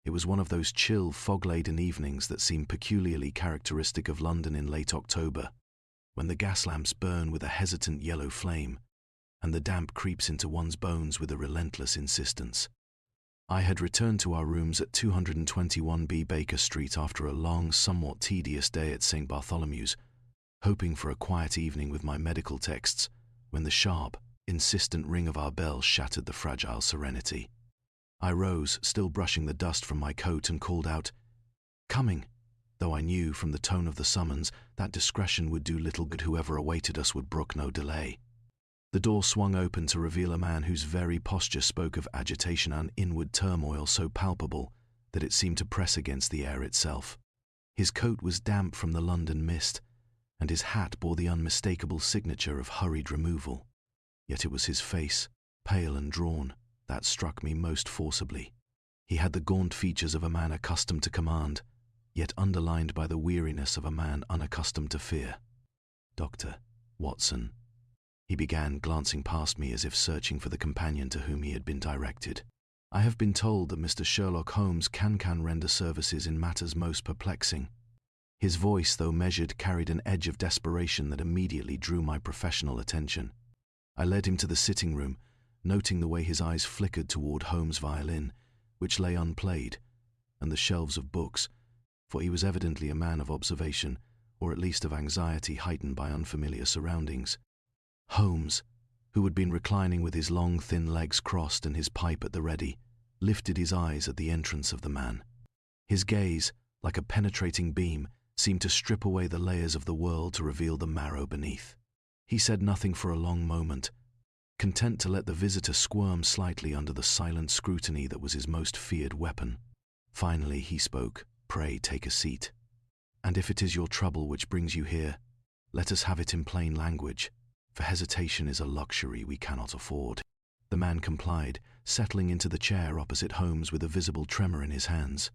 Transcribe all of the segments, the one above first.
It was one of those chill, fog-laden evenings that seem peculiarly characteristic of London in late October, when the gas lamps burn with a hesitant yellow flame, and the damp creeps into one's bones with a relentless insistence. I had returned to our rooms at 221B Baker Street after a long, somewhat tedious day at St. Bartholomew's, hoping for a quiet evening with my medical texts, when the sharp, insistent ring of our bell shattered the fragile serenity. I rose, still brushing the dust from my coat, and called out, "Coming," though I knew from the tone of the summons that discretion would do little good. Whoever awaited us would brook no delay. The door swung open to reveal a man whose very posture spoke of agitation and inward turmoil so palpable that it seemed to press against the air itself. His coat was damp from the London mist, and his hat bore the unmistakable signature of hurried removal. Yet it was his face, pale and drawn, that struck me most forcibly. He had the gaunt features of a man accustomed to command, yet underlined by the weariness of a man unaccustomed to fear. "Dr. Watson," he began, glancing past me as if searching for the companion to whom he had been directed. "I have been told that Mr. Sherlock Holmes can render services in matters most perplexing." His voice, though measured, carried an edge of desperation that immediately drew my professional attention. I led him to the sitting room, noting the way his eyes flickered toward Holmes' violin, which lay unplayed, and the shelves of books, for he was evidently a man of observation, or at least of anxiety heightened by unfamiliar surroundings. Holmes, who had been reclining with his long, thin legs crossed and his pipe at the ready, lifted his eyes at the entrance of the man. His gaze, like a penetrating beam, seemed to strip away the layers of the world to reveal the marrow beneath. He said nothing for a long moment, content to let the visitor squirm slightly under the silent scrutiny that was his most feared weapon. Finally he spoke. "Pray take a seat. And if it is your trouble which brings you here, let us have it in plain language, for hesitation is a luxury we cannot afford." The man complied, settling into the chair opposite Holmes with a visible tremor in his hands.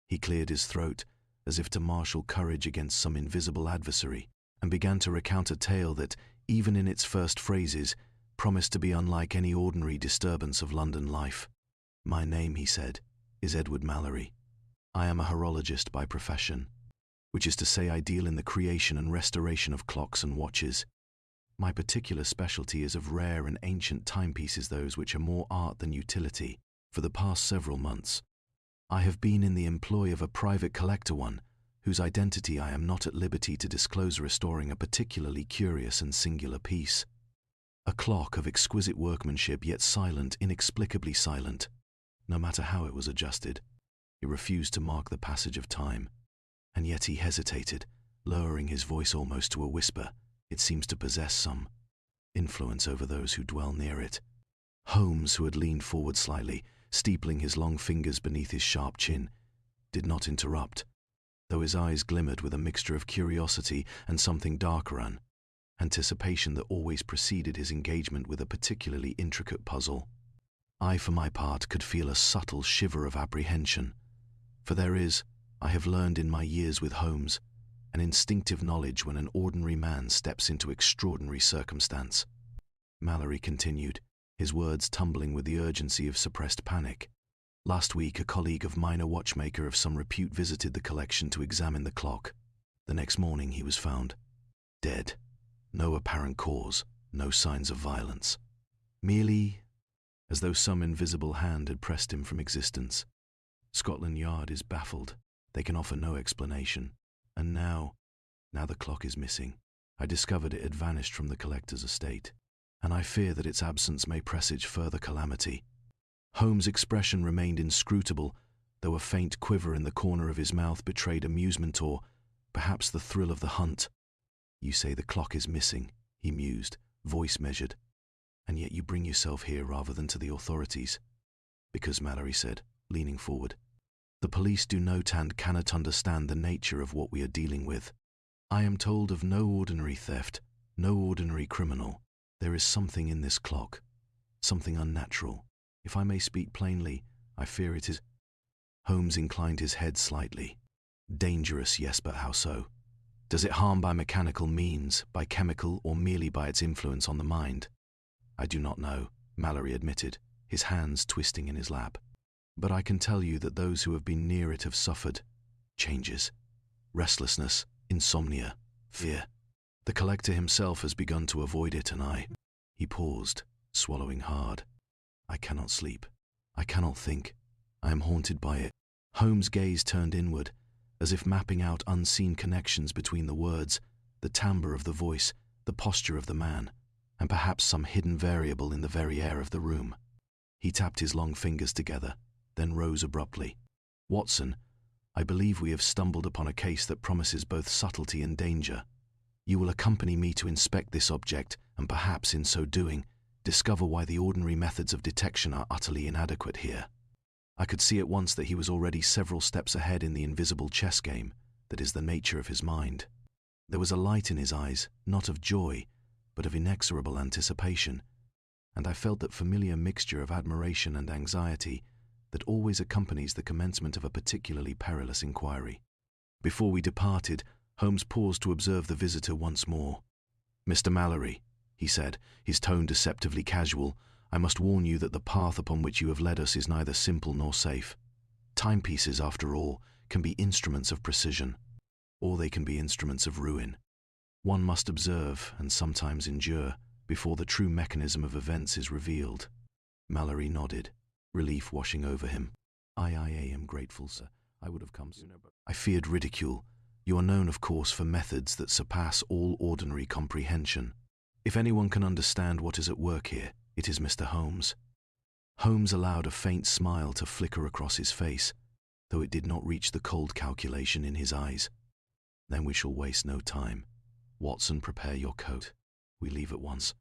He cleared his throat, as if to marshal courage against some invisible adversary, and began to recount a tale that, even in its first phrases, promised to be unlike any ordinary disturbance of London life. "My name," he said, "is Edward Mallory. I am a horologist by profession, which is to say I deal in the creation and restoration of clocks and watches. My particular specialty is of rare and ancient timepieces, those which are more art than utility. For the past several months, I have been in the employ of a private collector, one whose identity I am not at liberty to disclose, restoring a particularly curious and singular piece. A clock of exquisite workmanship, yet silent, inexplicably silent. No matter how it was adjusted, it refused to mark the passage of time. And yet he hesitated, lowering his voice almost to a whisper. It seems to possess some influence over those who dwell near it." Holmes, who had leaned forward slightly, steepling his long fingers beneath his sharp chin, did not interrupt, though his eyes glimmered with a mixture of curiosity and something darker, an anticipation that always preceded his engagement with a particularly intricate puzzle. I, for my part, could feel a subtle shiver of apprehension, for there is, I have learned in my years with Holmes, an instinctive knowledge when an ordinary man steps into extraordinary circumstance. Mallory continued, his words tumbling with the urgency of suppressed panic. "Last week, a colleague of mine, a watchmaker of some repute, visited the collection to examine the clock. The next morning he was found dead. No apparent cause, no signs of violence. Merely as though some invisible hand had pressed him from existence. Scotland Yard is baffled. They can offer no explanation. And now the clock is missing. I discovered it had vanished from the collector's estate, and I fear that its absence may presage further calamity." Holmes' expression remained inscrutable, though a faint quiver in the corner of his mouth betrayed amusement or, perhaps, the thrill of the hunt. "You say the clock is missing," he mused, voice measured, "and yet you bring yourself here rather than to the authorities." "Because," Mallory said, leaning forward, "the police do not and cannot understand the nature of what we are dealing with. I am told of no ordinary theft, no ordinary criminal. There is something in this clock, something unnatural. If I may speak plainly, I fear it is—" Holmes inclined his head slightly. "Dangerous, yes, but how so? Does it harm by mechanical means, by chemical, or merely by its influence on the mind?" "I do not know," Mallory admitted, his hands twisting in his lap. But I can tell you that those who have been near it have suffered changes, restlessness, insomnia, fear. The collector himself has begun to avoid it, and He paused, swallowing hard. I cannot sleep. I cannot think. I am haunted by it. Holmes' gaze turned inward, as if mapping out unseen connections between the words, the timbre of the voice, the posture of the man, and perhaps some hidden variable in the very air of the room. He tapped his long fingers together, then rose abruptly. Watson, I believe we have stumbled upon a case that promises both subtlety and danger. You will accompany me to inspect this object, and perhaps in so doing, discover why the ordinary methods of detection are utterly inadequate here. I could see at once that he was already several steps ahead in the invisible chess game that is the nature of his mind. There was a light in his eyes, not of joy, but of inexorable anticipation, and I felt that familiar mixture of admiration and anxiety that always accompanies the commencement of a particularly perilous inquiry. Before we departed, Holmes paused to observe the visitor once more. "Mr. Mallory," he said, his tone deceptively casual, "I must warn you that the path upon which you have led us is neither simple nor safe. Timepieces, after all, can be instruments of precision, or they can be instruments of ruin. One must observe, and sometimes endure, before the true mechanism of events is revealed." Mallory nodded, relief washing over him. I am grateful, sir. I would have come sooner, but I feared ridicule. You are known, of course, for methods that surpass all ordinary comprehension. If anyone can understand what is at work here, it is Mr. Holmes. Holmes allowed a faint smile to flicker across his face, though it did not reach the cold calculation in his eyes. "Then we shall waste no time. Watson, prepare your coat. We leave at once.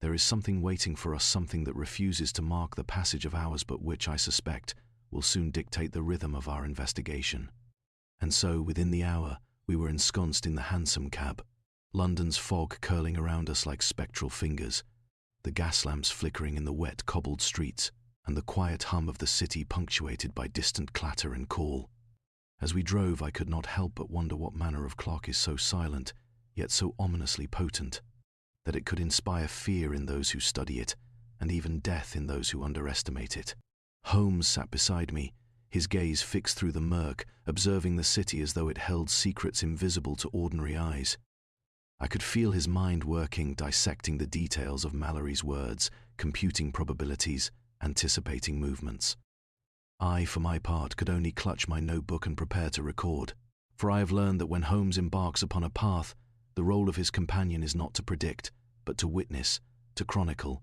There is something waiting for us, something that refuses to mark the passage of hours, but which, I suspect, will soon dictate the rhythm of our investigation." And so, within the hour, we were ensconced in the hansom cab, London's fog curling around us like spectral fingers, the gas lamps flickering in the wet, cobbled streets, and the quiet hum of the city punctuated by distant clatter and call. As we drove, I could not help but wonder what manner of clock is so silent, yet so ominously potent, that it could inspire fear in those who study it, and even death in those who underestimate it. Holmes sat beside me, his gaze fixed through the murk, observing the city as though it held secrets invisible to ordinary eyes. I could feel his mind working, dissecting the details of Mallory's words, computing probabilities, anticipating movements. I, for my part, could only clutch my notebook and prepare to record, for I have learned that when Holmes embarks upon a path, the role of his companion is not to predict, but to witness, to chronicle,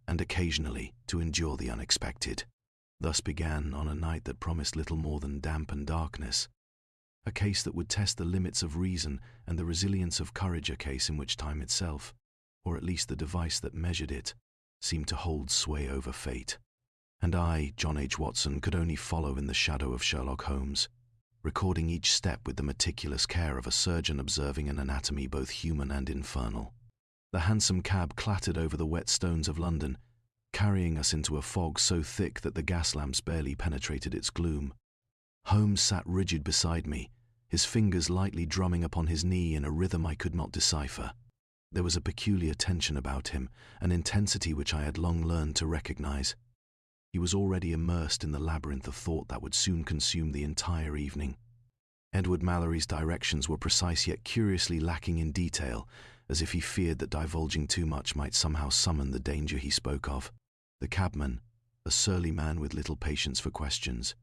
and occasionally to endure the unexpected. Thus began, on a night that promised little more than damp and darkness, a case that would test the limits of reason and the resilience of courage, a case in which time itself, or at least the device that measured it, seemed to hold sway over fate. And I, John H. Watson, could only follow in the shadow of Sherlock Holmes, recording each step with the meticulous care of a surgeon observing an anatomy both human and infernal. The hansom cab clattered over the wet stones of London, carrying us into a fog so thick that the gas lamps barely penetrated its gloom. Holmes sat rigid beside me, his fingers lightly drumming upon his knee in a rhythm I could not decipher. There was a peculiar tension about him, an intensity which I had long learned to recognize. He was already immersed in the labyrinth of thought that would soon consume the entire evening. Edward Mallory's directions were precise yet curiously lacking in detail, as if he feared that divulging too much might somehow summon the danger he spoke of. The cabman, a surly man with little patience for questions,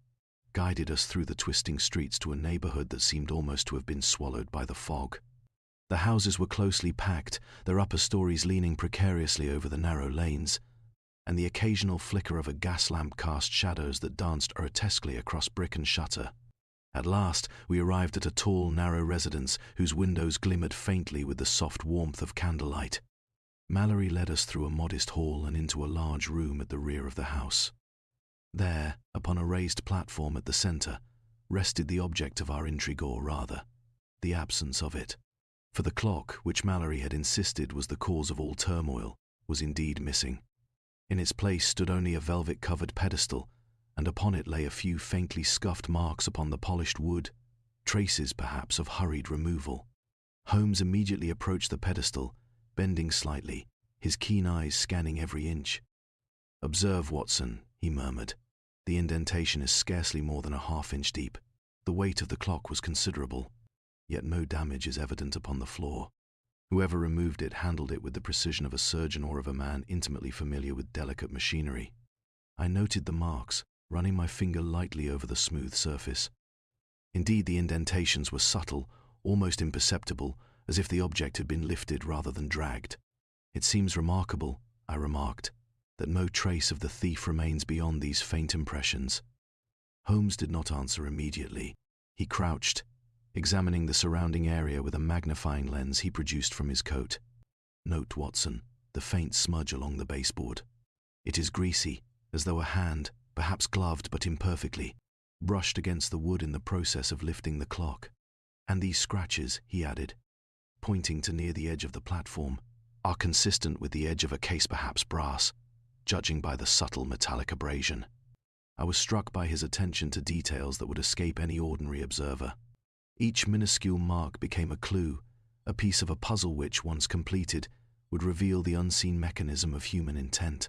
guided us through the twisting streets to a neighborhood that seemed almost to have been swallowed by the fog. The houses were closely packed, their upper stories leaning precariously over the narrow lanes, and the occasional flicker of a gas lamp cast shadows that danced grotesquely across brick and shutter. At last, we arrived at a tall, narrow residence whose windows glimmered faintly with the soft warmth of candlelight. Mallory led us through a modest hall and into a large room at the rear of the house. There, upon a raised platform at the center, rested the object of our intrigue, or rather, the absence of it. For the clock, which Mallory had insisted was the cause of all turmoil, was indeed missing. In its place stood only a velvet-covered pedestal, and upon it lay a few faintly scuffed marks upon the polished wood, traces, perhaps, of hurried removal. Holmes immediately approached the pedestal, bending slightly, his keen eyes scanning every inch. "Observe, Watson," he murmured. The indentation is scarcely more than a half-inch deep. The weight of the clock was considerable, yet no damage is evident upon the floor. Whoever removed it handled it with the precision of a surgeon or of a man intimately familiar with delicate machinery. I noted the marks, running my finger lightly over the smooth surface. Indeed, the indentations were subtle, almost imperceptible, as if the object had been lifted rather than dragged. It seems remarkable, I remarked, that no trace of the thief remains beyond these faint impressions. Holmes did not answer immediately. He crouched, examining the surrounding area with a magnifying lens he produced from his coat. Note, Watson, the faint smudge along the baseboard. It is greasy, as though a hand, perhaps gloved but imperfectly, brushed against the wood in the process of lifting the clock. And these scratches, he added, pointing to near the edge of the platform, are consistent with the edge of a case, perhaps brass, judging by the subtle metallic abrasion. I was struck by his attention to details that would escape any ordinary observer. Each minuscule mark became a clue, a piece of a puzzle which, once completed, would reveal the unseen mechanism of human intent.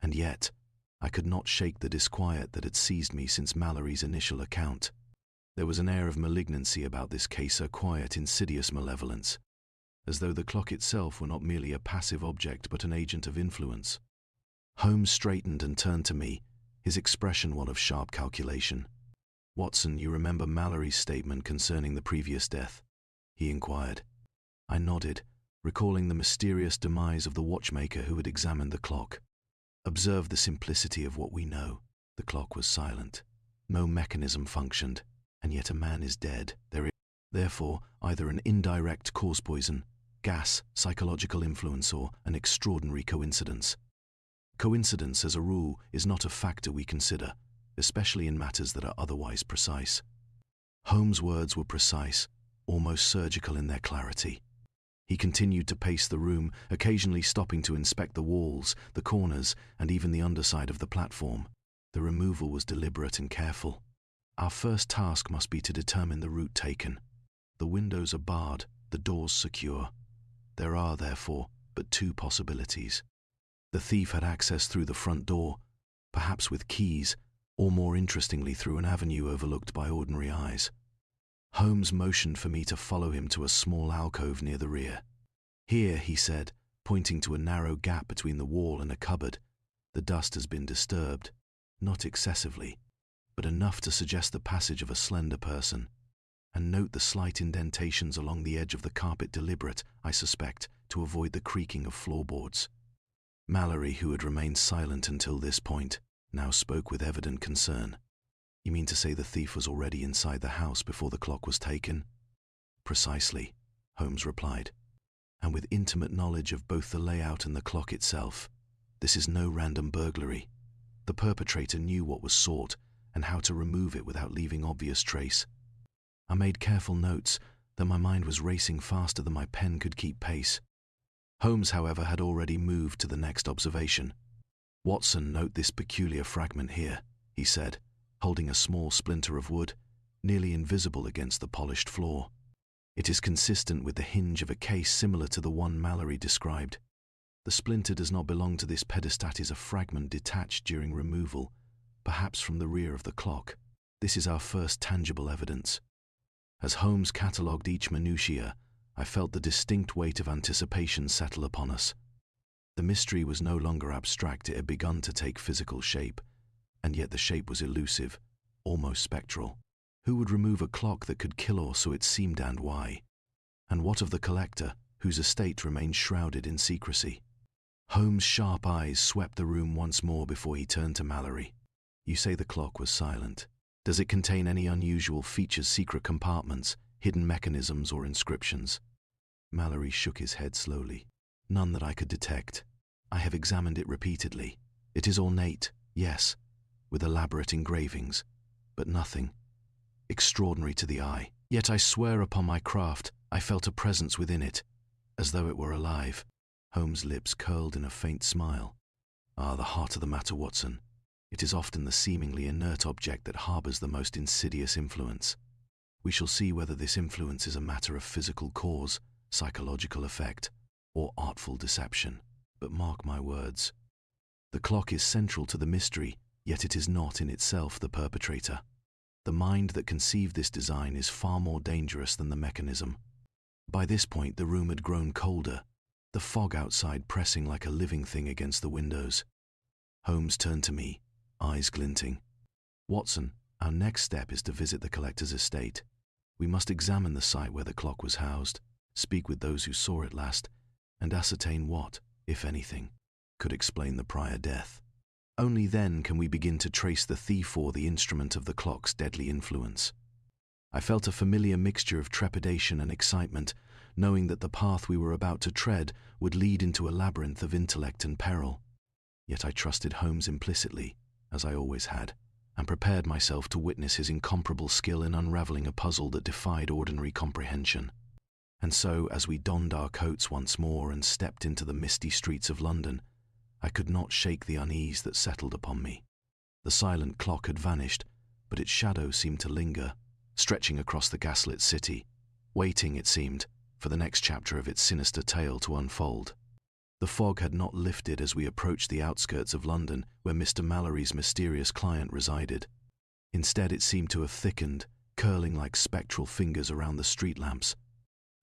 And yet, I could not shake the disquiet that had seized me since Mallory's initial account. There was an air of malignancy about this case, a quiet, insidious malevolence, as though the clock itself were not merely a passive object but an agent of influence. Holmes straightened and turned to me, his expression one of sharp calculation. "Watson, you remember Mallory's statement concerning the previous death?" he inquired. I nodded, recalling the mysterious demise of the watchmaker who had examined the clock. Observe the simplicity of what we know. The clock was silent. No mechanism functioned, and yet a man is dead. There is, therefore, either an indirect cause, poison, gas, psychological influence, or an extraordinary coincidence. Coincidence, as a rule, is not a factor we consider, especially in matters that are otherwise precise. Holmes' words were precise, almost surgical in their clarity. He continued to pace the room, occasionally stopping to inspect the walls, the corners, and even the underside of the platform. The removal was deliberate and careful. Our first task must be to determine the route taken. The windows are barred, the doors secure. There are, therefore, but two possibilities. The thief had access through the front door, perhaps with keys, or more interestingly through an avenue overlooked by ordinary eyes. Holmes motioned for me to follow him to a small alcove near the rear. "Here," he said, pointing to a narrow gap between the wall and a cupboard, "the dust has been disturbed, not excessively, but enough to suggest the passage of a slender person. And note the slight indentations along the edge of the carpet, deliberate, I suspect, to avoid the creaking of floorboards." Mallory, who had remained silent until this point, now spoke with evident concern. "You mean to say the thief was already inside the house before the clock was taken?" "Precisely," Holmes replied, "and with intimate knowledge of both the layout and the clock itself. This is no random burglary. The perpetrator knew what was sought and how to remove it without leaving obvious trace." I made careful notes, though my mind was racing faster than my pen could keep pace. Holmes, however, had already moved to the next observation. "Watson, note this peculiar fragment here," he said, holding a small splinter of wood, nearly invisible against the polished floor. "It is consistent with the hinge of a case similar to the one Mallory described. The splinter does not belong to this pedestal. It is a fragment detached during removal, perhaps from the rear of the clock. This is our first tangible evidence." As Holmes catalogued each minutiae, I felt the distinct weight of anticipation settle upon us. The mystery was no longer abstract, it had begun to take physical shape, and yet the shape was elusive, almost spectral. Who would remove a clock that could kill, or so it seemed, and why? And what of the collector, whose estate remained shrouded in secrecy? Holmes' sharp eyes swept the room once more before he turned to Mallory. "You say the clock was silent. Does it contain any unusual features, secret compartments, hidden mechanisms, or inscriptions?" Mallory shook his head slowly. "None that I could detect. I have examined it repeatedly. It is ornate, yes, with elaborate engravings, but nothing extraordinary to the eye. Yet I swear upon my craft, I felt a presence within it, as though it were alive." Holmes' lips curled in a faint smile. "Ah, the heart of the matter, Watson. It is often the seemingly inert object that harbors the most insidious influence. We shall see whether this influence is a matter of physical cause, psychological effect, or artful deception. But mark my words. The clock is central to the mystery, Yet it is not in itself the perpetrator. The mind that conceived this design is far more dangerous than the mechanism. By this point, the room had grown colder, the fog outside pressing like a living thing against the windows. Holmes turned to me, eyes glinting. "Watson, our next step is to visit the collector's estate. We must examine the site where the clock was housed, speak with those who saw it last, and ascertain what, if anything, could explain the prior death. Only then can we begin to trace the thief or the instrument of the clock's deadly influence." I felt a familiar mixture of trepidation and excitement, knowing that the path we were about to tread would lead into a labyrinth of intellect and peril. Yet I trusted Holmes implicitly, as I always had, and prepared myself to witness his incomparable skill in unraveling a puzzle that defied ordinary comprehension. And so, as we donned our coats once more and stepped into the misty streets of London, I could not shake the unease that settled upon me. The silent clock had vanished, but its shadow seemed to linger, stretching across the gaslit city, waiting, it seemed, for the next chapter of its sinister tale to unfold. The fog had not lifted as we approached the outskirts of London, where Mr. Mallory's mysterious client resided. Instead, it seemed to have thickened, curling like spectral fingers around the street lamps,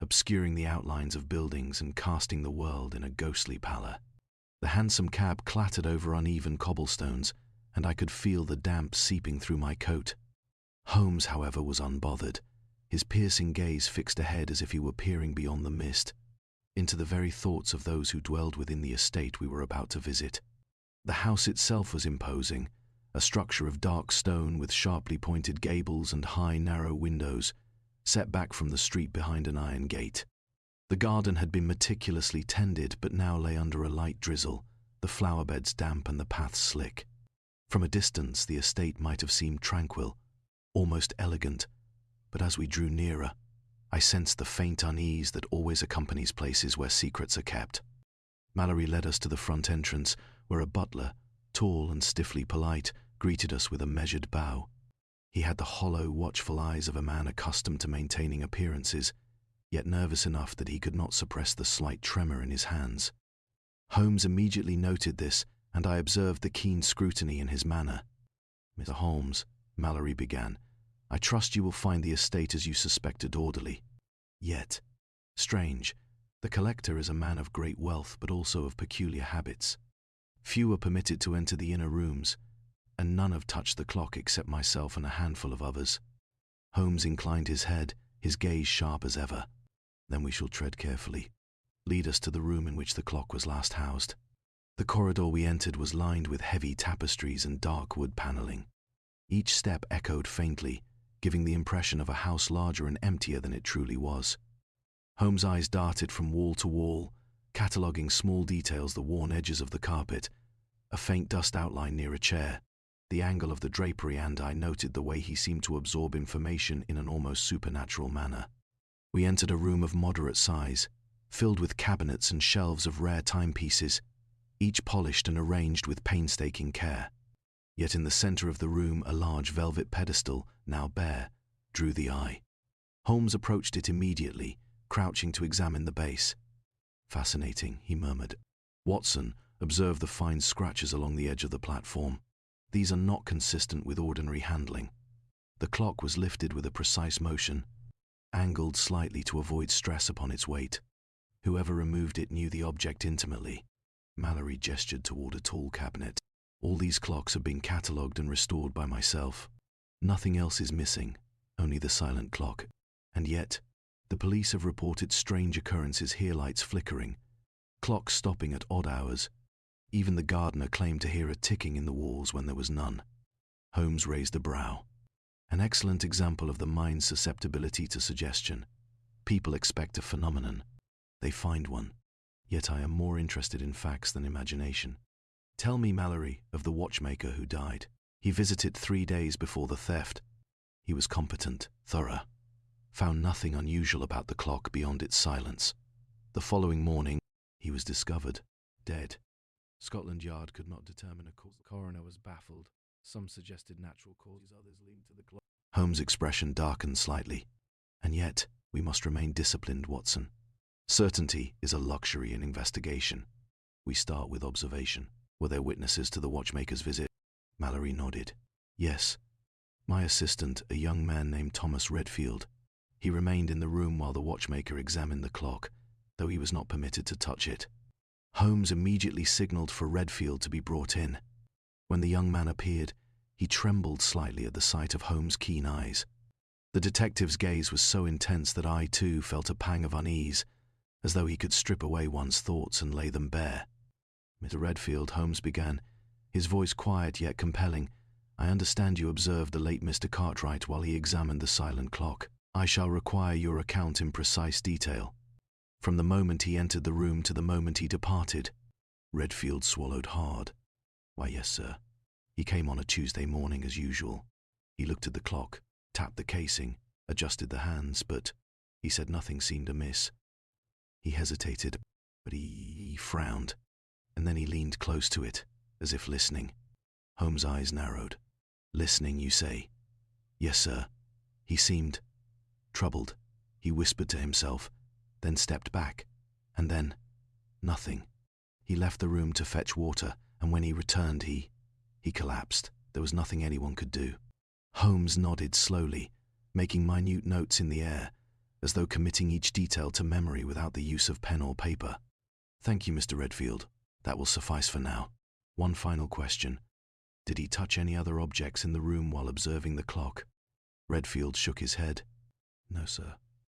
obscuring the outlines of buildings and casting the world in a ghostly pallor. The hansom cab clattered over uneven cobblestones, and I could feel the damp seeping through my coat. Holmes, however, was unbothered, his piercing gaze fixed ahead as if he were peering beyond the mist, into the very thoughts of those who dwelled within the estate we were about to visit. The house itself was imposing, a structure of dark stone with sharply pointed gables and high, narrow windows, set back from the street behind an iron gate. The garden had been meticulously tended, but now lay under a light drizzle, the flower beds damp and the paths slick. From a distance, the estate might have seemed tranquil, almost elegant, but as we drew nearer, I sensed the faint unease that always accompanies places where secrets are kept. Mallory led us to the front entrance, where a butler, tall and stiffly polite, greeted us with a measured bow. He had the hollow, watchful eyes of a man accustomed to maintaining appearances, yet nervous enough that he could not suppress the slight tremor in his hands. Holmes immediately noted this, and I observed the keen scrutiny in his manner. "Mr. Holmes," Mallory began, "I trust you will find the estate as you suspected orderly. Yet, strange, the collector is a man of great wealth but also of peculiar habits. Few are permitted to enter the inner rooms, and none have touched the clock except myself and a handful of others." Holmes inclined his head, his gaze sharp as ever. "Then we shall tread carefully. Lead us to the room in which the clock was last housed." The corridor we entered was lined with heavy tapestries and dark wood paneling. Each step echoed faintly, giving the impression of a house larger and emptier than it truly was. Holmes' eyes darted from wall to wall, cataloguing small details: the worn edges of the carpet, a faint dust outline near a chair, the angle of the drapery, and I noted the way he seemed to absorb information in an almost supernatural manner. We entered a room of moderate size, filled with cabinets and shelves of rare timepieces, each polished and arranged with painstaking care. Yet in the center of the room, a large velvet pedestal, now bare, drew the eye. Holmes approached it immediately, crouching to examine the base. "Fascinating," he murmured. "Watson, observe the fine scratches along the edge of the platform. These are not consistent with ordinary handling." The clock was lifted with a precise motion, angled slightly to avoid stress upon its weight. Whoever removed it knew the object intimately. Mallory gestured toward a tall cabinet. "All these clocks have been catalogued and restored by myself. Nothing else is missing, only the silent clock. And yet, the police have reported strange occurrences here: lights flickering, clocks stopping at odd hours. Even the gardener claimed to hear a ticking in the walls when there was none." Holmes raised a brow. "An excellent example of the mind's susceptibility to suggestion. People expect a phenomenon. They find one. Yet I am more interested in facts than imagination. Tell me, Mallory, of the watchmaker who died. He visited 3 days before the theft. He was competent, thorough, found nothing unusual about the clock beyond its silence. The following morning, he was discovered, dead. Scotland Yard could not determine a cause. The coroner was baffled. Some suggested natural causes, others leaned to the clock." Holmes' expression darkened slightly. "And yet, we must remain disciplined, Watson. Certainty is a luxury in investigation. We start with observation. Were there witnesses to the watchmaker's visit?" Mallory nodded. Yes. My assistant, a young man named Thomas Redfield. He remained in the room while the watchmaker examined the clock, though he was not permitted to touch it. Holmes immediately signaled for Redfield to be brought in. When the young man appeared, he trembled slightly at the sight of Holmes' keen eyes. The detective's gaze was so intense that I, too, felt a pang of unease, as though he could strip away one's thoughts and lay them bare. Mr. Redfield, Holmes began, his voice quiet yet compelling. I understand you observed the late Mr. Cartwright while he examined the silent clock. I shall require your account in precise detail. From the moment he entered the room to the moment he departed. Redfield swallowed hard. Why, yes, sir. He came on a Tuesday morning as usual. He looked at the clock, tapped the casing, adjusted the hands, but he said nothing seemed amiss. He hesitated, but he frowned, and then he leaned close to it, as if listening. Holmes' eyes narrowed. Listening, you say? Yes, sir. He seemed troubled. He whispered to himself, then stepped back, and then nothing. He left the room to fetch water, and when he returned, he collapsed. There was nothing anyone could do. Holmes nodded slowly, making minute notes in the air, as though committing each detail to memory without the use of pen or paper. Thank you, Mr. Redfield. That will suffice for now. One final question. Did he touch any other objects in the room while observing the clock? Redfield shook his head. No, sir.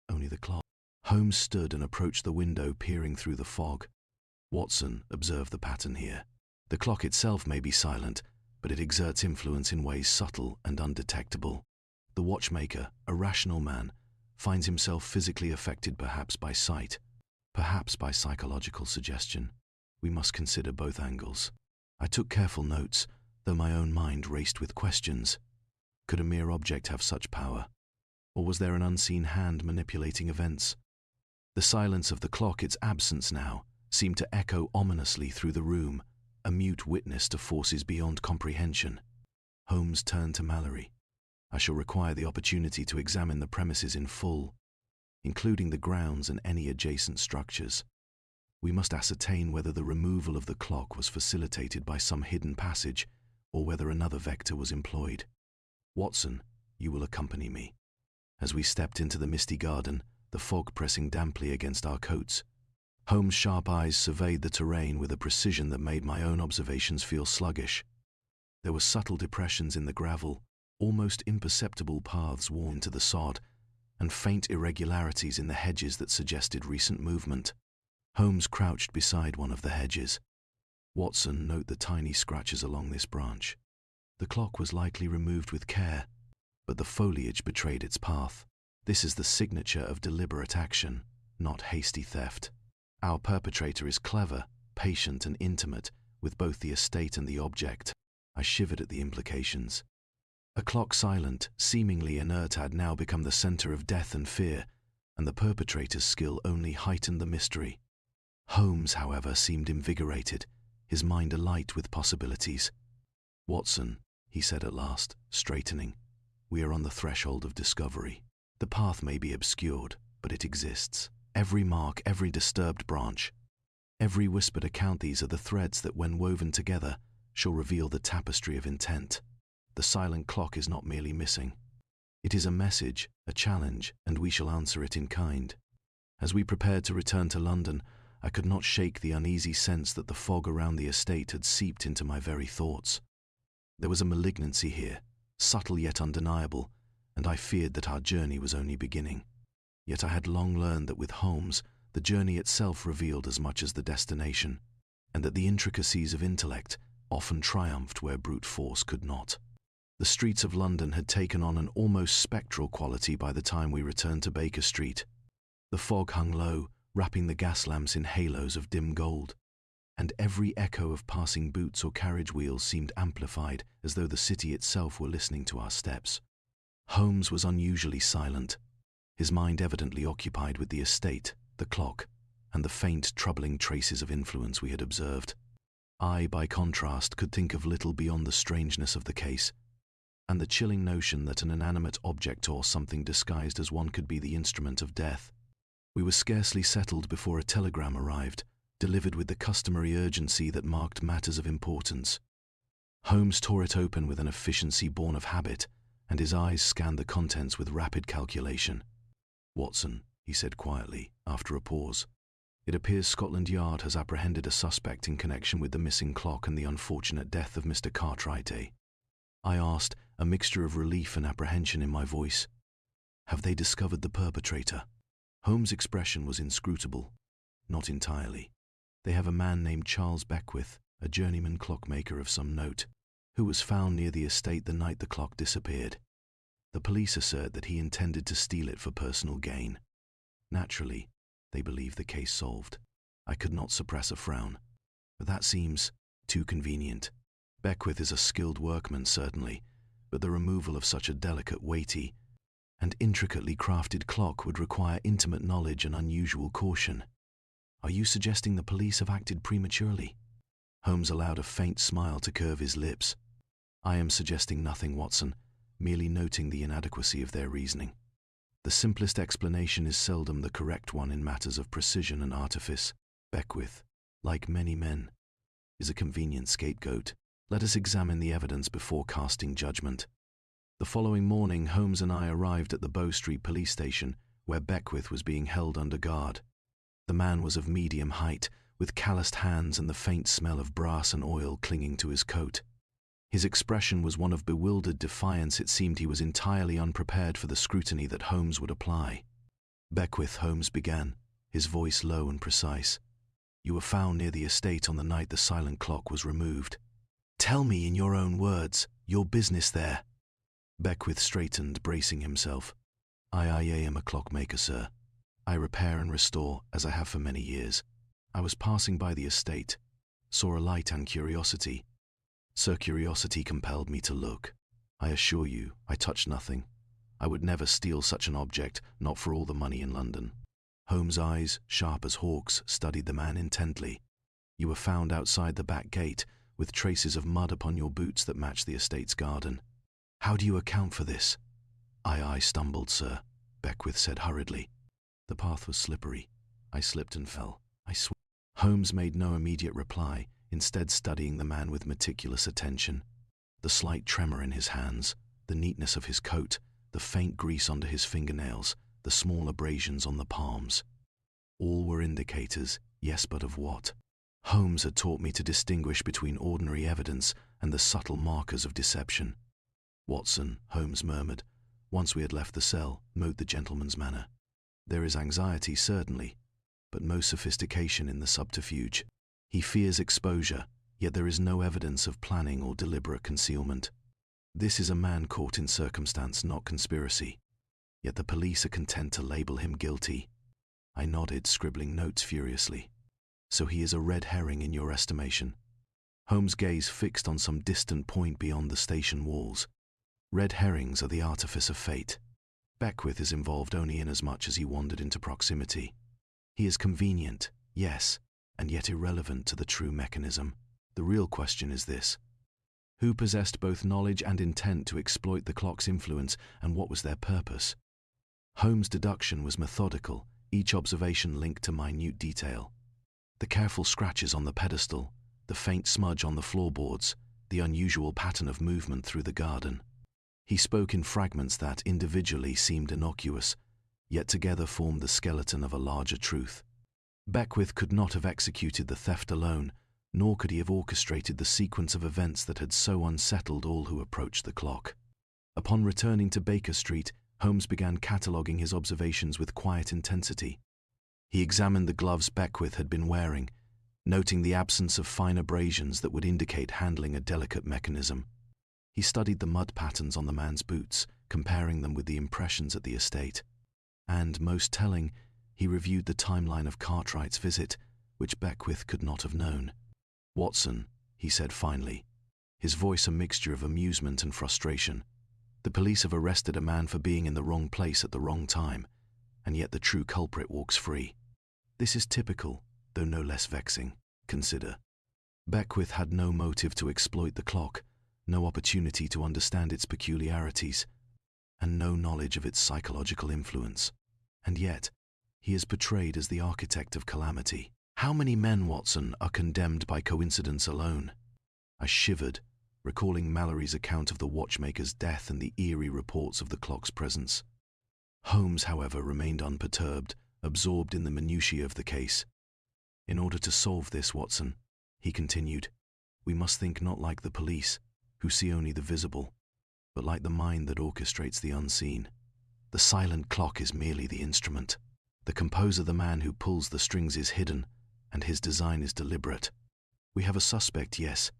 Only the clock. Holmes stood and approached the window, peering through the fog. Watson, observe the pattern here. The clock itself may be silent, but it exerts influence in ways subtle and undetectable. The watchmaker, a rational man, finds himself physically affected perhaps by sight, perhaps by psychological suggestion. We must consider both angles. I took careful notes, though my own mind raced with questions. Could a mere object have such power? Or was there an unseen hand manipulating events? The silence of the clock, its absence now, seemed to echo ominously through the room, a mute witness to forces beyond comprehension. Holmes turned to Mallory. I shall require the opportunity to examine the premises in full, including the grounds and any adjacent structures. We must ascertain whether the removal of the clock was facilitated by some hidden passage, or whether another vector was employed. Watson, you will accompany me. As we stepped into the misty garden, the fog pressing damply against our coats, Holmes' sharp eyes surveyed the terrain with a precision that made my own observations feel sluggish. There were subtle depressions in the gravel, almost imperceptible paths worn to the sod, and faint irregularities in the hedges that suggested recent movement. Holmes crouched beside one of the hedges. Watson, note the tiny scratches along this branch. The clock was likely removed with care, but the foliage betrayed its path. This is the signature of deliberate action, not hasty theft. Our perpetrator is clever, patient, and intimate with both the estate and the object. I shivered at the implications. A clock silent, seemingly inert, had now become the center of death and fear, and the perpetrator's skill only heightened the mystery. Holmes, however, seemed invigorated, his mind alight with possibilities. Watson, he said at last, straightening, we are on the threshold of discovery. The path may be obscured, but it exists. Every mark, every disturbed branch, every whispered account, these are the threads that, when woven together, shall reveal the tapestry of intent. The silent clock is not merely missing. It is a message, a challenge, and we shall answer it in kind. As we prepared to return to London, I could not shake the uneasy sense that the fog around the estate had seeped into my very thoughts. There was a malignancy here, subtle yet undeniable, and I feared that our journey was only beginning. Yet I had long learned that with Holmes, the journey itself revealed as much as the destination, and that the intricacies of intellect often triumphed where brute force could not. The streets of London had taken on an almost spectral quality by the time we returned to Baker Street. The fog hung low, wrapping the gas lamps in halos of dim gold, and every echo of passing boots or carriage wheels seemed amplified, as though the city itself were listening to our steps. Holmes was unusually silent, his mind evidently occupied with the estate, the clock, and the faint, troubling traces of influence we had observed. I, by contrast, could think of little beyond the strangeness of the case, and the chilling notion that an inanimate object or something disguised as one could be the instrument of death. We were scarcely settled before a telegram arrived, delivered with the customary urgency that marked matters of importance. Holmes tore it open with an efficiency born of habit, and his eyes scanned the contents with rapid calculation. "Watson," he said quietly, after a pause, "it appears Scotland Yard has apprehended a suspect in connection with the missing clock and the unfortunate death of Mr. Cartwright, eh?" I asked, a mixture of relief and apprehension in my voice. "Have they discovered the perpetrator?" Holmes' expression was inscrutable. "Not entirely. They have a man named Charles Beckwith, a journeyman clockmaker of some note, who was found near the estate the night the clock disappeared. The police assert that he intended to steal it for personal gain. Naturally, they believe the case solved." I could not suppress a frown. "But that seems too convenient. Beckwith is a skilled workman, certainly, but the removal of such a delicate, weighty, and intricately crafted clock would require intimate knowledge and unusual caution. Are you suggesting the police have acted prematurely?" Holmes allowed a faint smile to curve his lips. "I am suggesting nothing, Watson, merely noting the inadequacy of their reasoning. The simplest explanation is seldom the correct one in matters of precision and artifice. Beckwith, like many men, is a convenient scapegoat. Let us examine the evidence before casting judgment." The following morning, Holmes and I arrived at the Bow Street police station, where Beckwith was being held under guard. The man was of medium height, with calloused hands and the faint smell of brass and oil clinging to his coat. His expression was one of bewildered defiance. It seemed he was entirely unprepared for the scrutiny that Holmes would apply. "Beckwith," Holmes began, his voice low and precise, "you were found near the estate on the night the silent clock was removed. Tell me in your own words, your business there." Beckwith straightened, bracing himself. I am a clockmaker, sir. I repair and restore, as I have for many years. I was passing by the estate, saw a light and curiosity. Sir, curiosity compelled me to look. I assure you, I touched nothing. I would never steal such an object, not for all the money in London." Holmes' eyes, sharp as hawks, studied the man intently. "You were found outside the back gate, with traces of mud upon your boots that match the estate's garden. How do you account for this?" I stumbled, sir," Beckwith said hurriedly. "The path was slippery. I slipped and fell. Holmes made no immediate reply, instead studying the man with meticulous attention. The slight tremor in his hands, the neatness of his coat, the faint grease under his fingernails, the small abrasions on the palms. All were indicators, yes, but of what? Holmes had taught me to distinguish between ordinary evidence and the subtle markers of deception. "Watson," Holmes murmured, once we had left the cell, mowed the gentleman's manner. "There is anxiety, certainly, but most sophistication in the subterfuge. He fears exposure, yet there is no evidence of planning or deliberate concealment. This is a man caught in circumstance, not conspiracy. Yet the police are content to label him guilty." I nodded, scribbling notes furiously. "So he is a red herring in your estimation?" Holmes' gaze fixed on some distant point beyond the station walls. "Red herrings are the artifice of fate. Beckwith is involved only inasmuch as he wandered into proximity. He is convenient, yes, and yet irrelevant to the true mechanism. The real question is this: who possessed both knowledge and intent to exploit the clock's influence, and what was their purpose?" Holmes' deduction was methodical, each observation linked to minute detail. The careful scratches on the pedestal, the faint smudge on the floorboards, the unusual pattern of movement through the garden. He spoke in fragments that individually seemed innocuous, yet together formed the skeleton of a larger truth. Beckwith could not have executed the theft alone, nor could he have orchestrated the sequence of events that had so unsettled all who approached the clock. Upon returning to Baker Street, Holmes began cataloguing his observations with quiet intensity. He examined the gloves Beckwith had been wearing, noting the absence of fine abrasions that would indicate handling a delicate mechanism. He studied the mud patterns on the man's boots, comparing them with the impressions at the estate. And, most telling, he reviewed the timeline of Cartwright's visit, which Beckwith could not have known. "Watson," he said finally, his voice a mixture of amusement and frustration, "the police have arrested a man for being in the wrong place at the wrong time, and yet the true culprit walks free. This is typical, though no less vexing. Consider. Beckwith had no motive to exploit the clock, no opportunity to understand its peculiarities, and no knowledge of its psychological influence. And yet, he is portrayed as the architect of calamity. How many men, Watson, are condemned by coincidence alone?" I shivered, recalling Mallory's account of the watchmaker's death and the eerie reports of the clock's presence. Holmes, however, remained unperturbed, absorbed in the minutiae of the case. "In order to solve this, Watson," he continued, "we must think not like the police, who see only the visible, but like the mind that orchestrates the unseen. The silent clock is merely the instrument. The composer, the man who pulls the strings, is hidden, and his design is deliberate. We have a suspect, yes,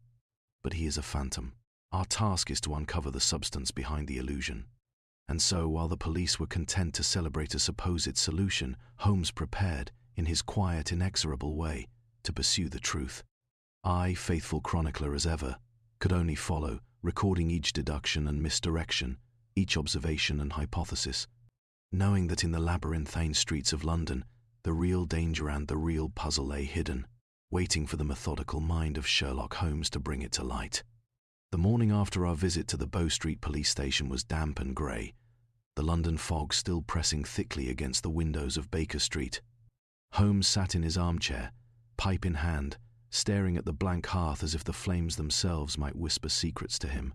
but he is a phantom. Our task is to uncover the substance behind the illusion." And so, while the police were content to celebrate a supposed solution, Holmes prepared, in his quiet, inexorable way, to pursue the truth. I, faithful chronicler as ever, could only follow, recording each deduction and misdirection, each observation and hypothesis, knowing that in the labyrinthine streets of London, the real danger and the real puzzle lay hidden, waiting for the methodical mind of Sherlock Holmes to bring it to light. The morning after our visit to the Bow Street police station was damp and grey, the London fog still pressing thickly against the windows of Baker Street. Holmes sat in his armchair, pipe in hand, staring at the blank hearth as if the flames themselves might whisper secrets to him.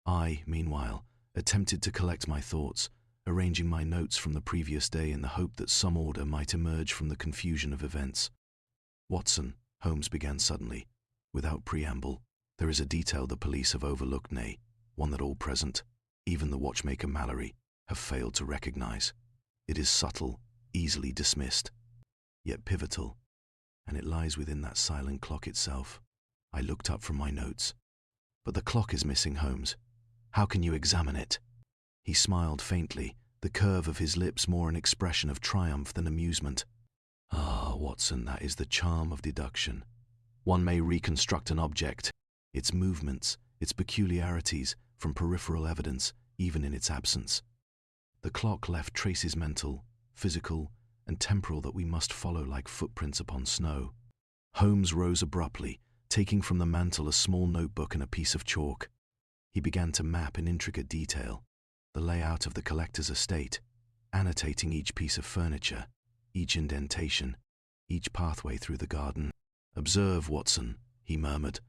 I, meanwhile, attempted to collect my thoughts, arranging my notes from the previous day in the hope that some order might emerge from the confusion of events. "Watson," Holmes began suddenly, without preamble, "there is a detail the police have overlooked, nay, one that all present, even the watchmaker Mallory, have failed to recognize. It is subtle, easily dismissed, yet pivotal, and it lies within that silent clock itself." I looked up from my notes. "But the clock is missing, Holmes. How can you examine it?" He smiled faintly, the curve of his lips more an expression of triumph than amusement. "Ah, Watson, that is the charm of deduction. One may reconstruct an object, its movements, its peculiarities, from peripheral evidence, even in its absence. The clock left traces mental, physical, and temporal that we must follow like footprints upon snow." Holmes rose abruptly, taking from the mantel a small notebook and a piece of chalk. He began to map in intricate detail the layout of the collector's estate, annotating each piece of furniture, each indentation, each pathway through the garden. "Observe, Watson," he murmured,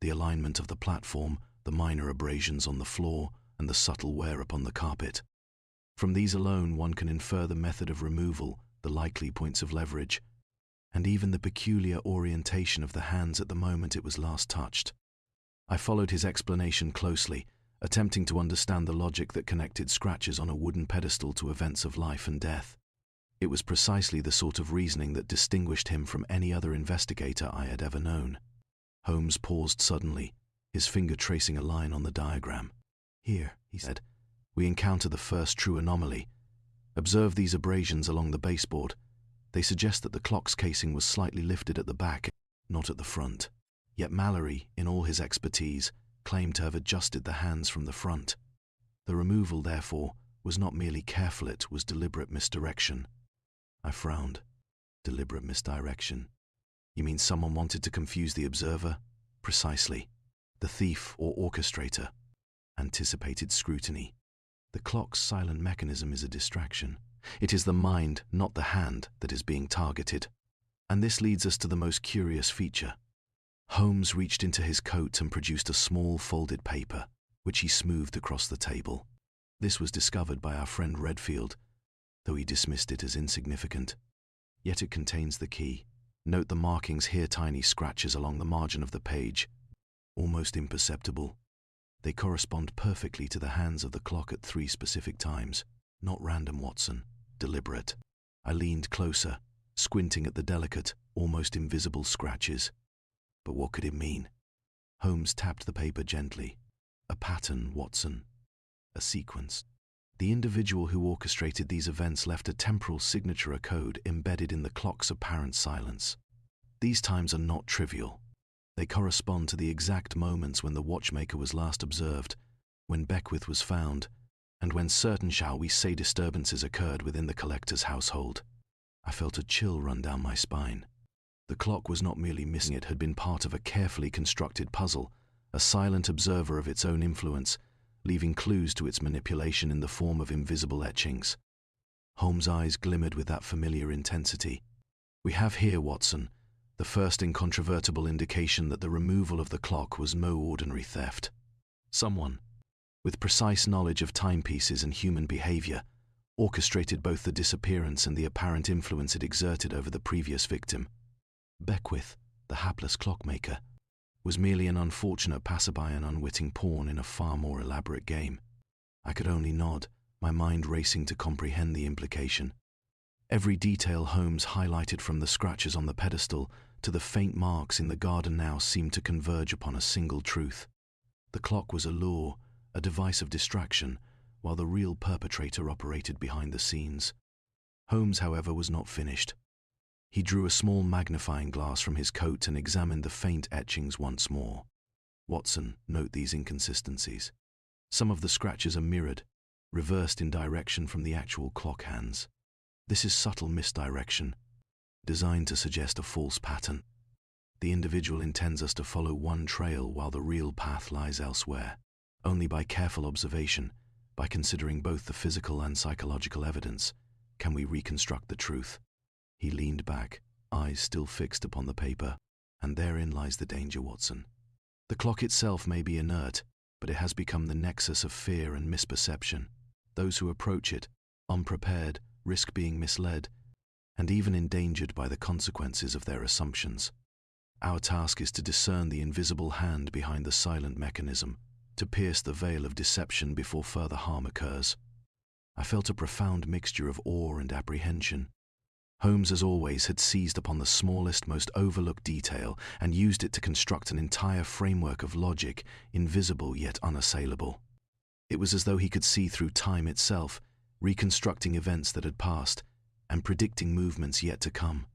"the alignment of the platform, the minor abrasions on the floor, and the subtle wear upon the carpet. From these alone one can infer the method of removal, the likely points of leverage, and even the peculiar orientation of the hands at the moment it was last touched." I followed his explanation closely, attempting to understand the logic that connected scratches on a wooden pedestal to events of life and death. It was precisely the sort of reasoning that distinguished him from any other investigator I had ever known. Holmes paused suddenly, his finger tracing a line on the diagram. "Here," he said, "we encounter the first true anomaly. Observe these abrasions along the baseboard. They suggest that the clock's casing was slightly lifted at the back, not at the front. Yet Mallory, in all his expertise, claimed to have adjusted the hands from the front. The removal, therefore, was not merely careful, it was deliberate misdirection." I frowned. "Deliberate misdirection? You mean someone wanted to confuse the observer?" "Precisely. The thief or orchestrator anticipated scrutiny. The clock's silent mechanism is a distraction. It is the mind, not the hand, that is being targeted. And this leads us to the most curious feature." Holmes reached into his coat and produced a small folded paper, which he smoothed across the table. "This was discovered by our friend Redfield, though he dismissed it as insignificant. Yet it contains the key. Note the markings here, tiny scratches along the margin of the page, almost imperceptible. They correspond perfectly to the hands of the clock at 3 specific times. Not random, Watson, deliberate." I leaned closer, squinting at the delicate, almost invisible scratches. But what could it mean? Holmes tapped the paper gently. "A pattern, Watson. A sequence. The individual who orchestrated these events left a temporal signature, a code embedded in the clock's apparent silence. These times are not trivial. They correspond to the exact moments when the watchmaker was last observed, when Beckwith was found, and when certain, shall we say, disturbances occurred within the collector's household." I felt a chill run down my spine. The clock was not merely missing, it had been part of a carefully constructed puzzle, a silent observer of its own influence, leaving clues to its manipulation in the form of invisible etchings. Holmes' eyes glimmered with that familiar intensity. "We have here, Watson, the first incontrovertible indication that the removal of the clock was no ordinary theft. Someone, with precise knowledge of timepieces and human behavior, orchestrated both the disappearance and the apparent influence it exerted over the previous victim. Beckwith, the hapless clockmaker, was merely an unfortunate passerby and unwitting pawn in a far more elaborate game. I could only nod, my mind racing to comprehend the implication. Every detail Holmes highlighted, from the scratches on the pedestal to the faint marks in the garden, now seemed to converge upon a single truth. The clock was a lure, a device of distraction, while the real perpetrator operated behind the scenes. Holmes, however, was not finished. He drew a small magnifying glass from his coat and examined the faint etchings once more. "Watson, note these inconsistencies. Some of the scratches are mirrored, reversed in direction from the actual clock hands. This is subtle misdirection, designed to suggest a false pattern. The individual intends us to follow one trail while the real path lies elsewhere. Only by careful observation, by considering both the physical and psychological evidence, can we reconstruct the truth." He leaned back, eyes still fixed upon the paper. "And therein lies the danger, Watson. The clock itself may be inert, but it has become the nexus of fear and misperception. Those who approach it, unprepared, risk being misled, and even endangered by the consequences of their assumptions. Our task is to discern the invisible hand behind the silent mechanism, to pierce the veil of deception before further harm occurs." I felt a profound mixture of awe and apprehension. Holmes, as always, had seized upon the smallest, most overlooked detail and used it to construct an entire framework of logic, invisible yet unassailable. It was as though he could see through time itself, reconstructing events that had passed and predicting movements yet to come.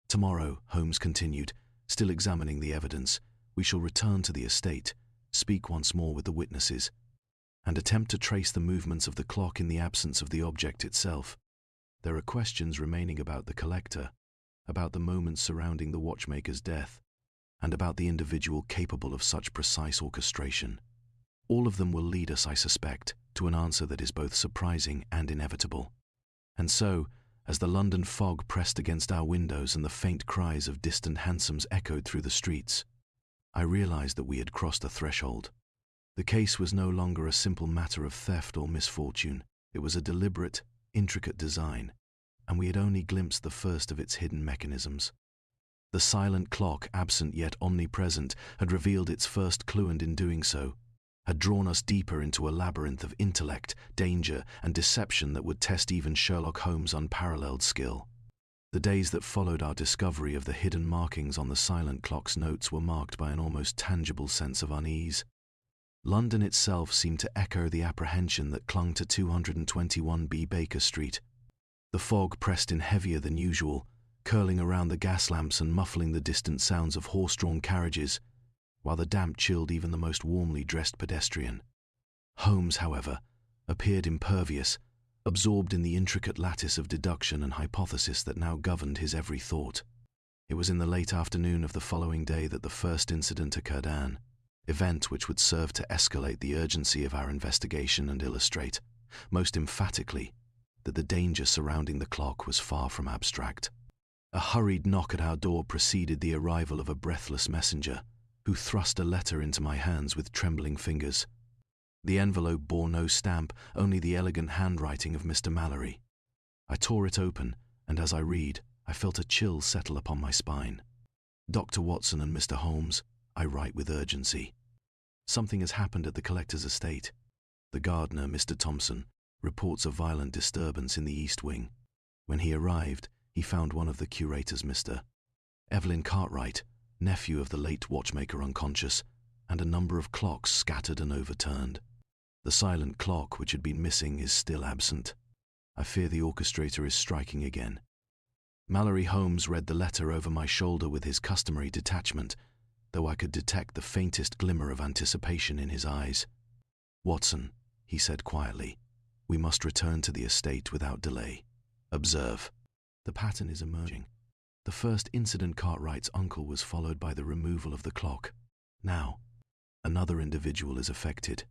"Tomorrow," Holmes continued, still examining the evidence, "we shall return to the estate, speak once more with the witnesses, and attempt to trace the movements of the clock in the absence of the object itself. There are questions remaining about the collector, about the moments surrounding the watchmaker's death, and about the individual capable of such precise orchestration. All of them will lead us, I suspect, to an answer that is both surprising and inevitable." And so, as the London fog pressed against our windows and the faint cries of distant hansoms echoed through the streets, I realized that we had crossed a threshold. The case was no longer a simple matter of theft or misfortune. It was a deliberate, intricate design, and we had only glimpsed the first of its hidden mechanisms. The silent clock, absent yet omnipresent, had revealed its first clue, and in doing so, had drawn us deeper into a labyrinth of intellect, danger, and deception that would test even Sherlock Holmes' unparalleled skill. The days that followed our discovery of the hidden markings on the silent clock's notes were marked by an almost tangible sense of unease. London itself seemed to echo the apprehension that clung to 221B Baker Street. The fog pressed in heavier than usual, curling around the gas lamps and muffling the distant sounds of horse-drawn carriages, while the damp chilled even the most warmly dressed pedestrian. Holmes, however, appeared impervious, absorbed in the intricate lattice of deduction and hypothesis that now governed his every thought. It was in the late afternoon of the following day that the first incident occurred, an event which would serve to escalate the urgency of our investigation and illustrate, most emphatically, that the danger surrounding the clock was far from abstract. A hurried knock at our door preceded the arrival of a breathless messenger, who thrust a letter into my hands with trembling fingers. The envelope bore no stamp, only the elegant handwriting of Mr. Mallory. I tore it open, and as I read, I felt a chill settle upon my spine. "Dr. Watson and Mr. Holmes, I write with urgency. Something has happened at the collector's estate. The gardener, Mr. Thompson, reports a violent disturbance in the east wing. When he arrived, he found one of the curators, Mr. Evelyn Cartwright, nephew of the late watchmaker, unconscious, and a number of clocks scattered and overturned. The silent clock, which had been missing, is still absent. I fear the orchestrator is striking again." Mallory Holmes read the letter over my shoulder with his customary detachment, though I could detect the faintest glimmer of anticipation in his eyes. "Watson," he said quietly, "we must return to the estate without delay. Observe. The pattern is emerging. The first incident, Cartwright's uncle, was followed by the removal of the clock. Now, another individual is affected.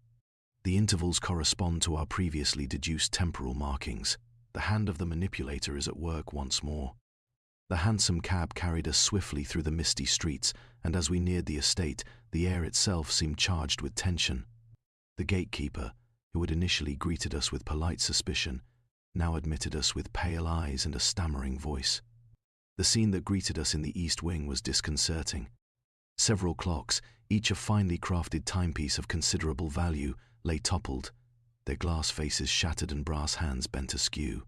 The intervals correspond to our previously deduced temporal markings. The hand of the manipulator is at work once more." The hansom cab carried us swiftly through the misty streets, and as we neared the estate, the air itself seemed charged with tension. The gatekeeper, who had initially greeted us with polite suspicion, now admitted us with pale eyes and a stammering voice. The scene that greeted us in the east wing was disconcerting. Several clocks, each a finely crafted timepiece of considerable value, lay toppled, their glass faces shattered and brass hands bent askew.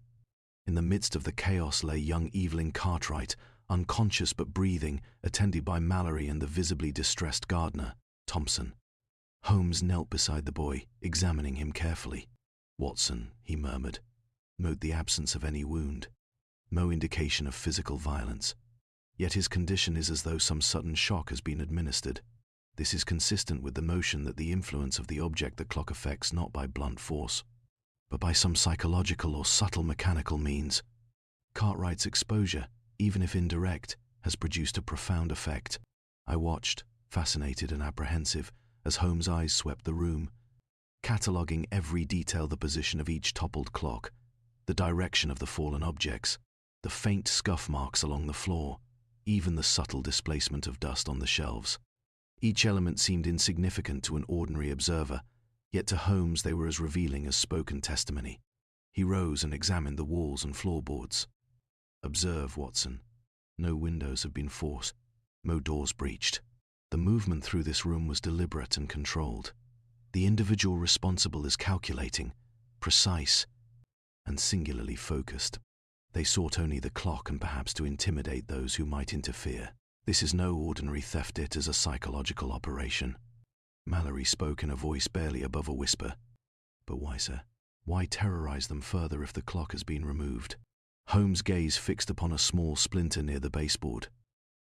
In the midst of the chaos lay young Evelyn Cartwright, unconscious but breathing, attended by Mallory and the visibly distressed gardener, Thompson. Holmes knelt beside the boy, examining him carefully. "Watson," he murmured. "Note the absence of any wound. No indication of physical violence. Yet his condition is as though some sudden shock has been administered. This is consistent with the notion that the influence of the object the clock affects not by blunt force, but by some psychological or subtle mechanical means. Cartwright's exposure, even if indirect, has produced a profound effect." I watched, fascinated and apprehensive, as Holmes' eyes swept the room, cataloguing every detail: the position of each toppled clock, the direction of the fallen objects, the faint scuff marks along the floor, even the subtle displacement of dust on the shelves. Each element seemed insignificant to an ordinary observer, yet to Holmes they were as revealing as spoken testimony. He rose and examined the walls and floorboards. "Observe, Watson. No windows have been forced, no doors breached. The movement through this room was deliberate and controlled. The individual responsible is calculating, precise, and singularly focused. They sought only the clock and perhaps to intimidate those who might interfere. This is no ordinary theft, it is a psychological operation." Mallory spoke in a voice barely above a whisper. "But why, sir? Why terrorize them further if the clock has been removed?" Holmes' gaze fixed upon a small splinter near the baseboard.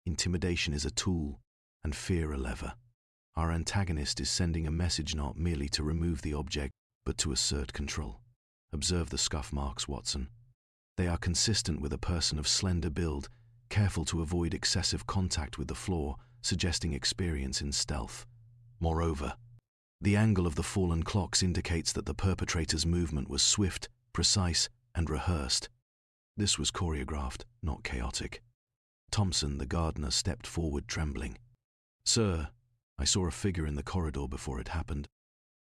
"Intimidation is a tool, and fear a lever. Our antagonist is sending a message not merely to remove the object, but to assert control. Observe the scuff marks, Watson. They are consistent with a person of slender build, careful to avoid excessive contact with the floor, suggesting experience in stealth. Moreover, the angle of the fallen clocks indicates that the perpetrator's movement was swift, precise, and rehearsed. This was choreographed, not chaotic." Thompson, the gardener, stepped forward trembling. "Sir, I saw a figure in the corridor before it happened.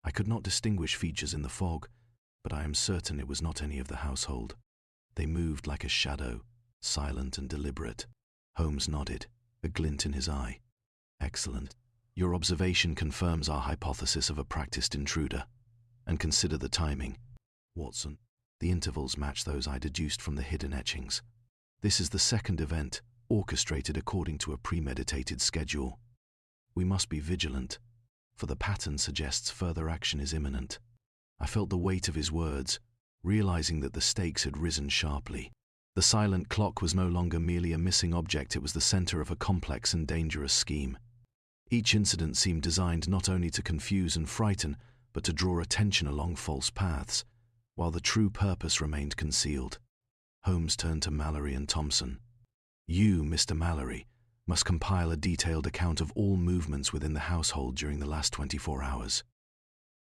I could not distinguish features in the fog, but I am certain it was not any of the household. They moved like a shadow, silent and deliberate." Holmes nodded, a glint in his eye. "Excellent. Your observation confirms our hypothesis of a practiced intruder. And consider the timing, Watson. The intervals match those I deduced from the hidden etchings. This is the second event, orchestrated according to a premeditated schedule. We must be vigilant, for the pattern suggests further action is imminent." I felt the weight of his words, realizing that the stakes had risen sharply. The silent clock was no longer merely a missing object, it was the center of a complex and dangerous scheme. Each incident seemed designed not only to confuse and frighten, but to draw attention along false paths, while the true purpose remained concealed. Holmes turned to Mallory and Thompson. "You, Mr. Mallory, must compile a detailed account of all movements within the household during the last 24 hours.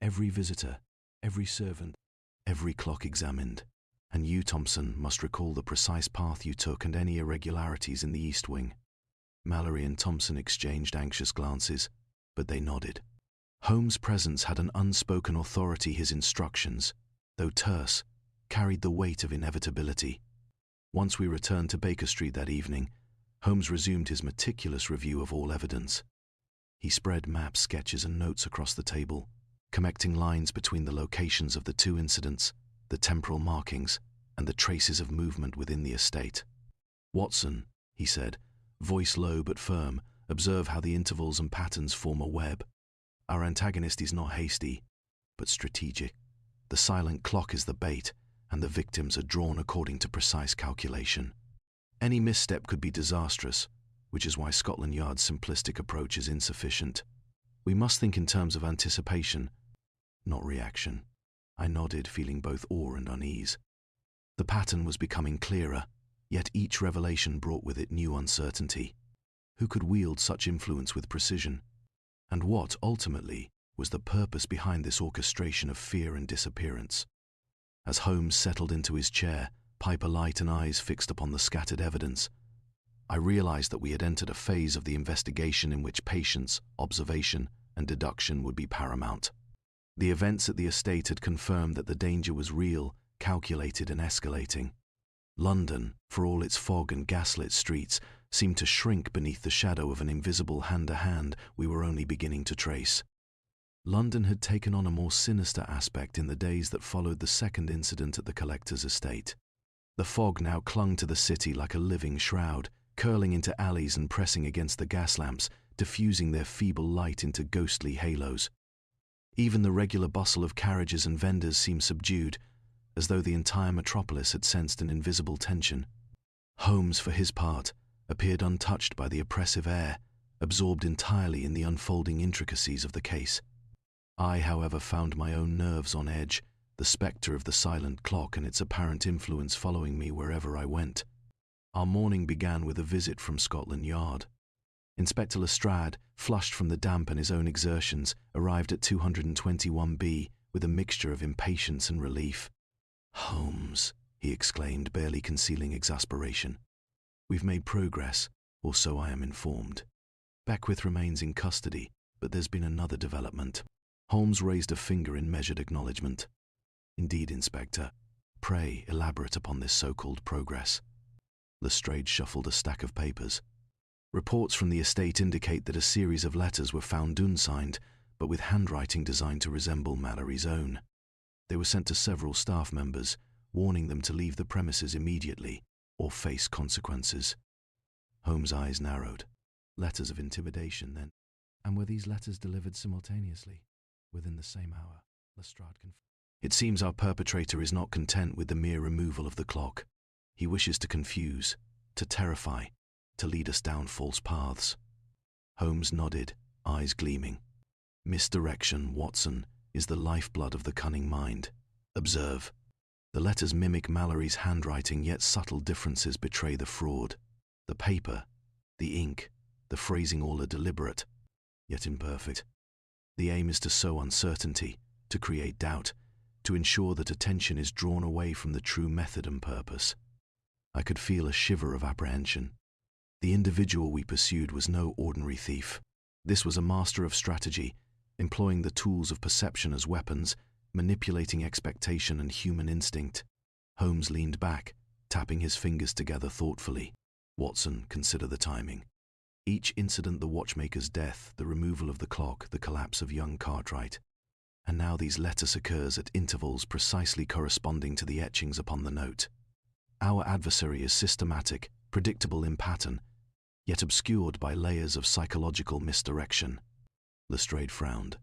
Every visitor, every servant, every clock examined. And you, Thompson, must recall the precise path you took and any irregularities in the east wing." Mallory and Thompson exchanged anxious glances, but they nodded. Holmes' presence had an unspoken authority. His instructions, though terse, carried the weight of inevitability. Once we returned to Baker Street that evening, Holmes resumed his meticulous review of all evidence. He spread maps, sketches, and notes across the table, connecting lines between the locations of the two incidents, the temporal markings, and the traces of movement within the estate. "Watson," he said, voice low but firm, "observe how the intervals and patterns form a web. Our antagonist is not hasty, but strategic. The silent clock is the bait, and the victims are drawn according to precise calculation. Any misstep could be disastrous, which is why Scotland Yard's simplistic approach is insufficient. We must think in terms of anticipation, not reaction." I nodded, feeling both awe and unease. The pattern was becoming clearer, yet each revelation brought with it new uncertainty. Who could wield such influence with precision? And what, ultimately, was the purpose behind this orchestration of fear and disappearance? As Holmes settled into his chair, pipe alight and eyes fixed upon the scattered evidence, I realized that we had entered a phase of the investigation in which patience, observation, and deduction would be paramount. The events at the estate had confirmed that the danger was real, calculated and escalating. London, for all its fog and gaslit streets, seemed to shrink beneath the shadow of an invisible hand-to-hand we were only beginning to trace. London had taken on a more sinister aspect in the days that followed the second incident at the collector's estate. The fog now clung to the city like a living shroud, curling into alleys and pressing against the gas lamps, diffusing their feeble light into ghostly halos. Even the regular bustle of carriages and vendors seemed subdued, as though the entire metropolis had sensed an invisible tension. Holmes, for his part, appeared untouched by the oppressive air, absorbed entirely in the unfolding intricacies of the case. I, however, found my own nerves on edge, the spectre of the silent clock and its apparent influence following me wherever I went. Our morning began with a visit from Scotland Yard. Inspector Lestrade, flushed from the damp and his own exertions, arrived at 221B with a mixture of impatience and relief. "Holmes," he exclaimed, barely concealing exasperation. "We've made progress, or so I am informed. Beckwith remains in custody, but there's been another development." Holmes raised a finger in measured acknowledgement. "Indeed, Inspector. Pray elaborate upon this so-called progress." Lestrade shuffled a stack of papers. "Reports from the estate indicate that a series of letters were found unsigned, but with handwriting designed to resemble Mallory's own. They were sent to several staff members, warning them to leave the premises immediately or face consequences." Holmes' eyes narrowed. "Letters of intimidation, then? And were these letters delivered simultaneously, within the same hour?" Lestrade confirmed. "It seems our perpetrator is not content with the mere removal of the clock. He wishes to confuse, to terrify, to lead us down false paths." Holmes nodded, eyes gleaming. "Misdirection, Watson, is the lifeblood of the cunning mind. Observe. The letters mimic Mallory's handwriting, yet subtle differences betray the fraud. The paper, the ink, the phrasing all are deliberate, yet imperfect. The aim is to sow uncertainty, to create doubt, to ensure that attention is drawn away from the true method and purpose." I could feel a shiver of apprehension. The individual we pursued was no ordinary thief. This was a master of strategy, employing the tools of perception as weapons, manipulating expectation and human instinct. Holmes leaned back, tapping his fingers together thoughtfully. "Watson, consider the timing. Each incident, the watchmaker's death, the removal of the clock, the collapse of young Cartwright. And now these letters occurs at intervals precisely corresponding to the etchings upon the note. Our adversary is systematic, predictable in pattern, yet obscured by layers of psychological misdirection." Lestrade frowned.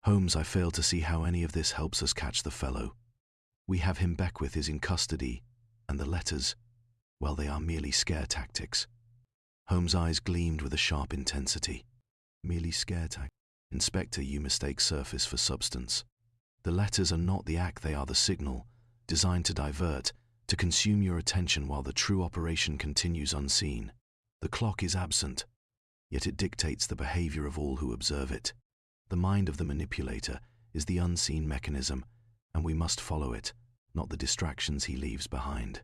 "Holmes, I fail to see how any of this helps us catch the fellow. We have him. Beckwith is in custody, and the letters, well, they are merely scare tactics." Holmes' eyes gleamed with a sharp intensity. "Merely scare tactics? Inspector, you mistake surface for substance. The letters are not the act, they are the signal, designed to divert, to consume your attention while the true operation continues unseen. The clock is absent, yet it dictates the behavior of all who observe it. The mind of the manipulator is the unseen mechanism, and we must follow it, not the distractions he leaves behind."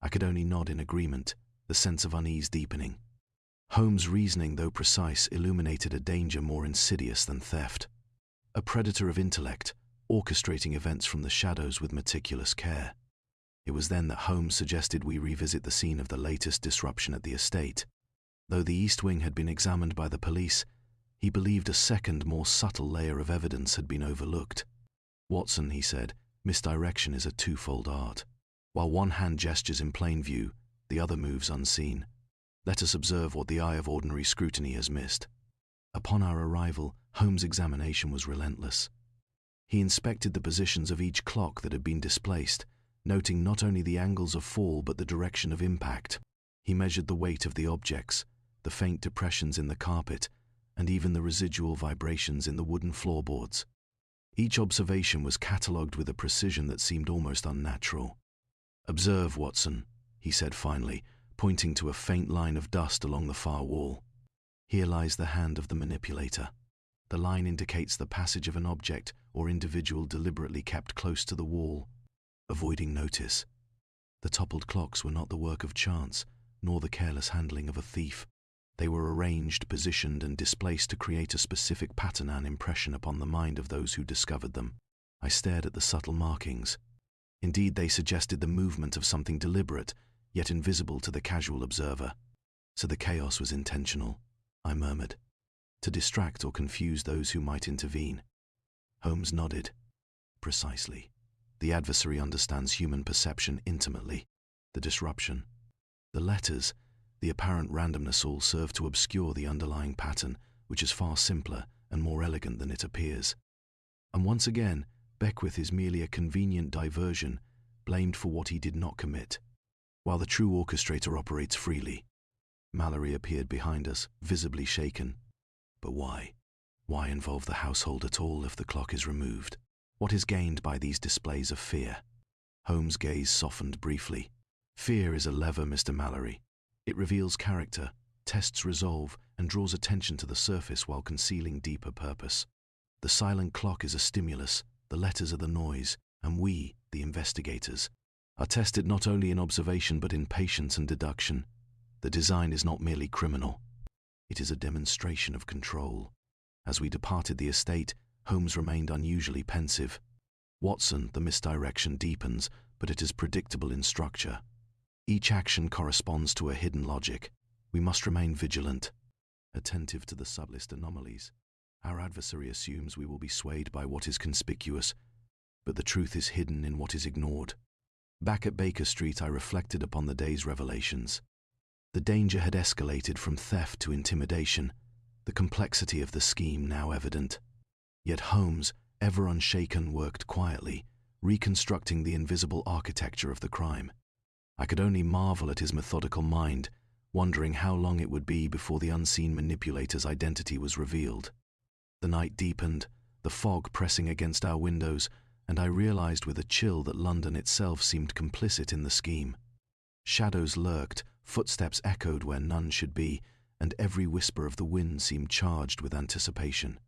I could only nod in agreement, the sense of unease deepening. Holmes' reasoning, though precise, illuminated a danger more insidious than theft. A predator of intellect, orchestrating events from the shadows with meticulous care. It was then that Holmes suggested we revisit the scene of the latest disruption at the estate. Though the East Wing had been examined by the police, he believed a second, more subtle layer of evidence had been overlooked. "Watson," he said, "misdirection is a twofold art. While one hand gestures in plain view, the other moves unseen. Let us observe what the eye of ordinary scrutiny has missed." Upon our arrival, Holmes' examination was relentless. He inspected the positions of each clock that had been displaced, noting not only the angles of fall but the direction of impact. He measured the weight of the objects, the faint depressions in the carpet, and even the residual vibrations in the wooden floorboards. Each observation was catalogued with a precision that seemed almost unnatural. "Observe, Watson," he said finally, pointing to a faint line of dust along the far wall. "Here lies the hand of the manipulator. The line indicates the passage of an object or individual deliberately kept close to the wall, avoiding notice. The toppled clocks were not the work of chance, nor the careless handling of a thief. They were arranged, positioned, and displaced to create a specific pattern and impression upon the mind of those who discovered them. I stared at the subtle markings. Indeed, they suggested the movement of something deliberate, yet invisible to the casual observer. So the chaos was intentional, I murmured, to distract or confuse those who might intervene. Holmes nodded. Precisely. The adversary understands human perception intimately. The disruption, the letters, the apparent randomness all serve to obscure the underlying pattern, which is far simpler and more elegant than it appears. And once again, Beckwith is merely a convenient diversion, blamed for what he did not commit, while the true orchestrator operates freely. Mallory appeared behind us, visibly shaken. But why? Why involve the household at all if the clock is removed? What is gained by these displays of fear? Holmes' gaze softened briefly. Fear is a lever, Mr. Mallory. It reveals character, tests resolve, and draws attention to the surface while concealing deeper purpose. The silent clock is a stimulus, the letters are the noise, and we, the investigators, are tested not only in observation but in patience and deduction. The design is not merely criminal. It is a demonstration of control. As we departed the estate, Holmes remained unusually pensive. Watson, the misdirection deepens, but it is predictable in structure. Each action corresponds to a hidden logic. We must remain vigilant, attentive to the subtlest anomalies. Our adversary assumes we will be swayed by what is conspicuous, but the truth is hidden in what is ignored. Back at Baker Street, I reflected upon the day's revelations. The danger had escalated from theft to intimidation, the complexity of the scheme now evident. Yet Holmes, ever unshaken, worked quietly, reconstructing the invisible architecture of the crime. I could only marvel at his methodical mind, wondering how long it would be before the unseen manipulator's identity was revealed. The night deepened, the fog pressing against our windows, and I realized with a chill that London itself seemed complicit in the scheme. Shadows lurked, footsteps echoed where none should be, and every whisper of the wind seemed charged with anticipation.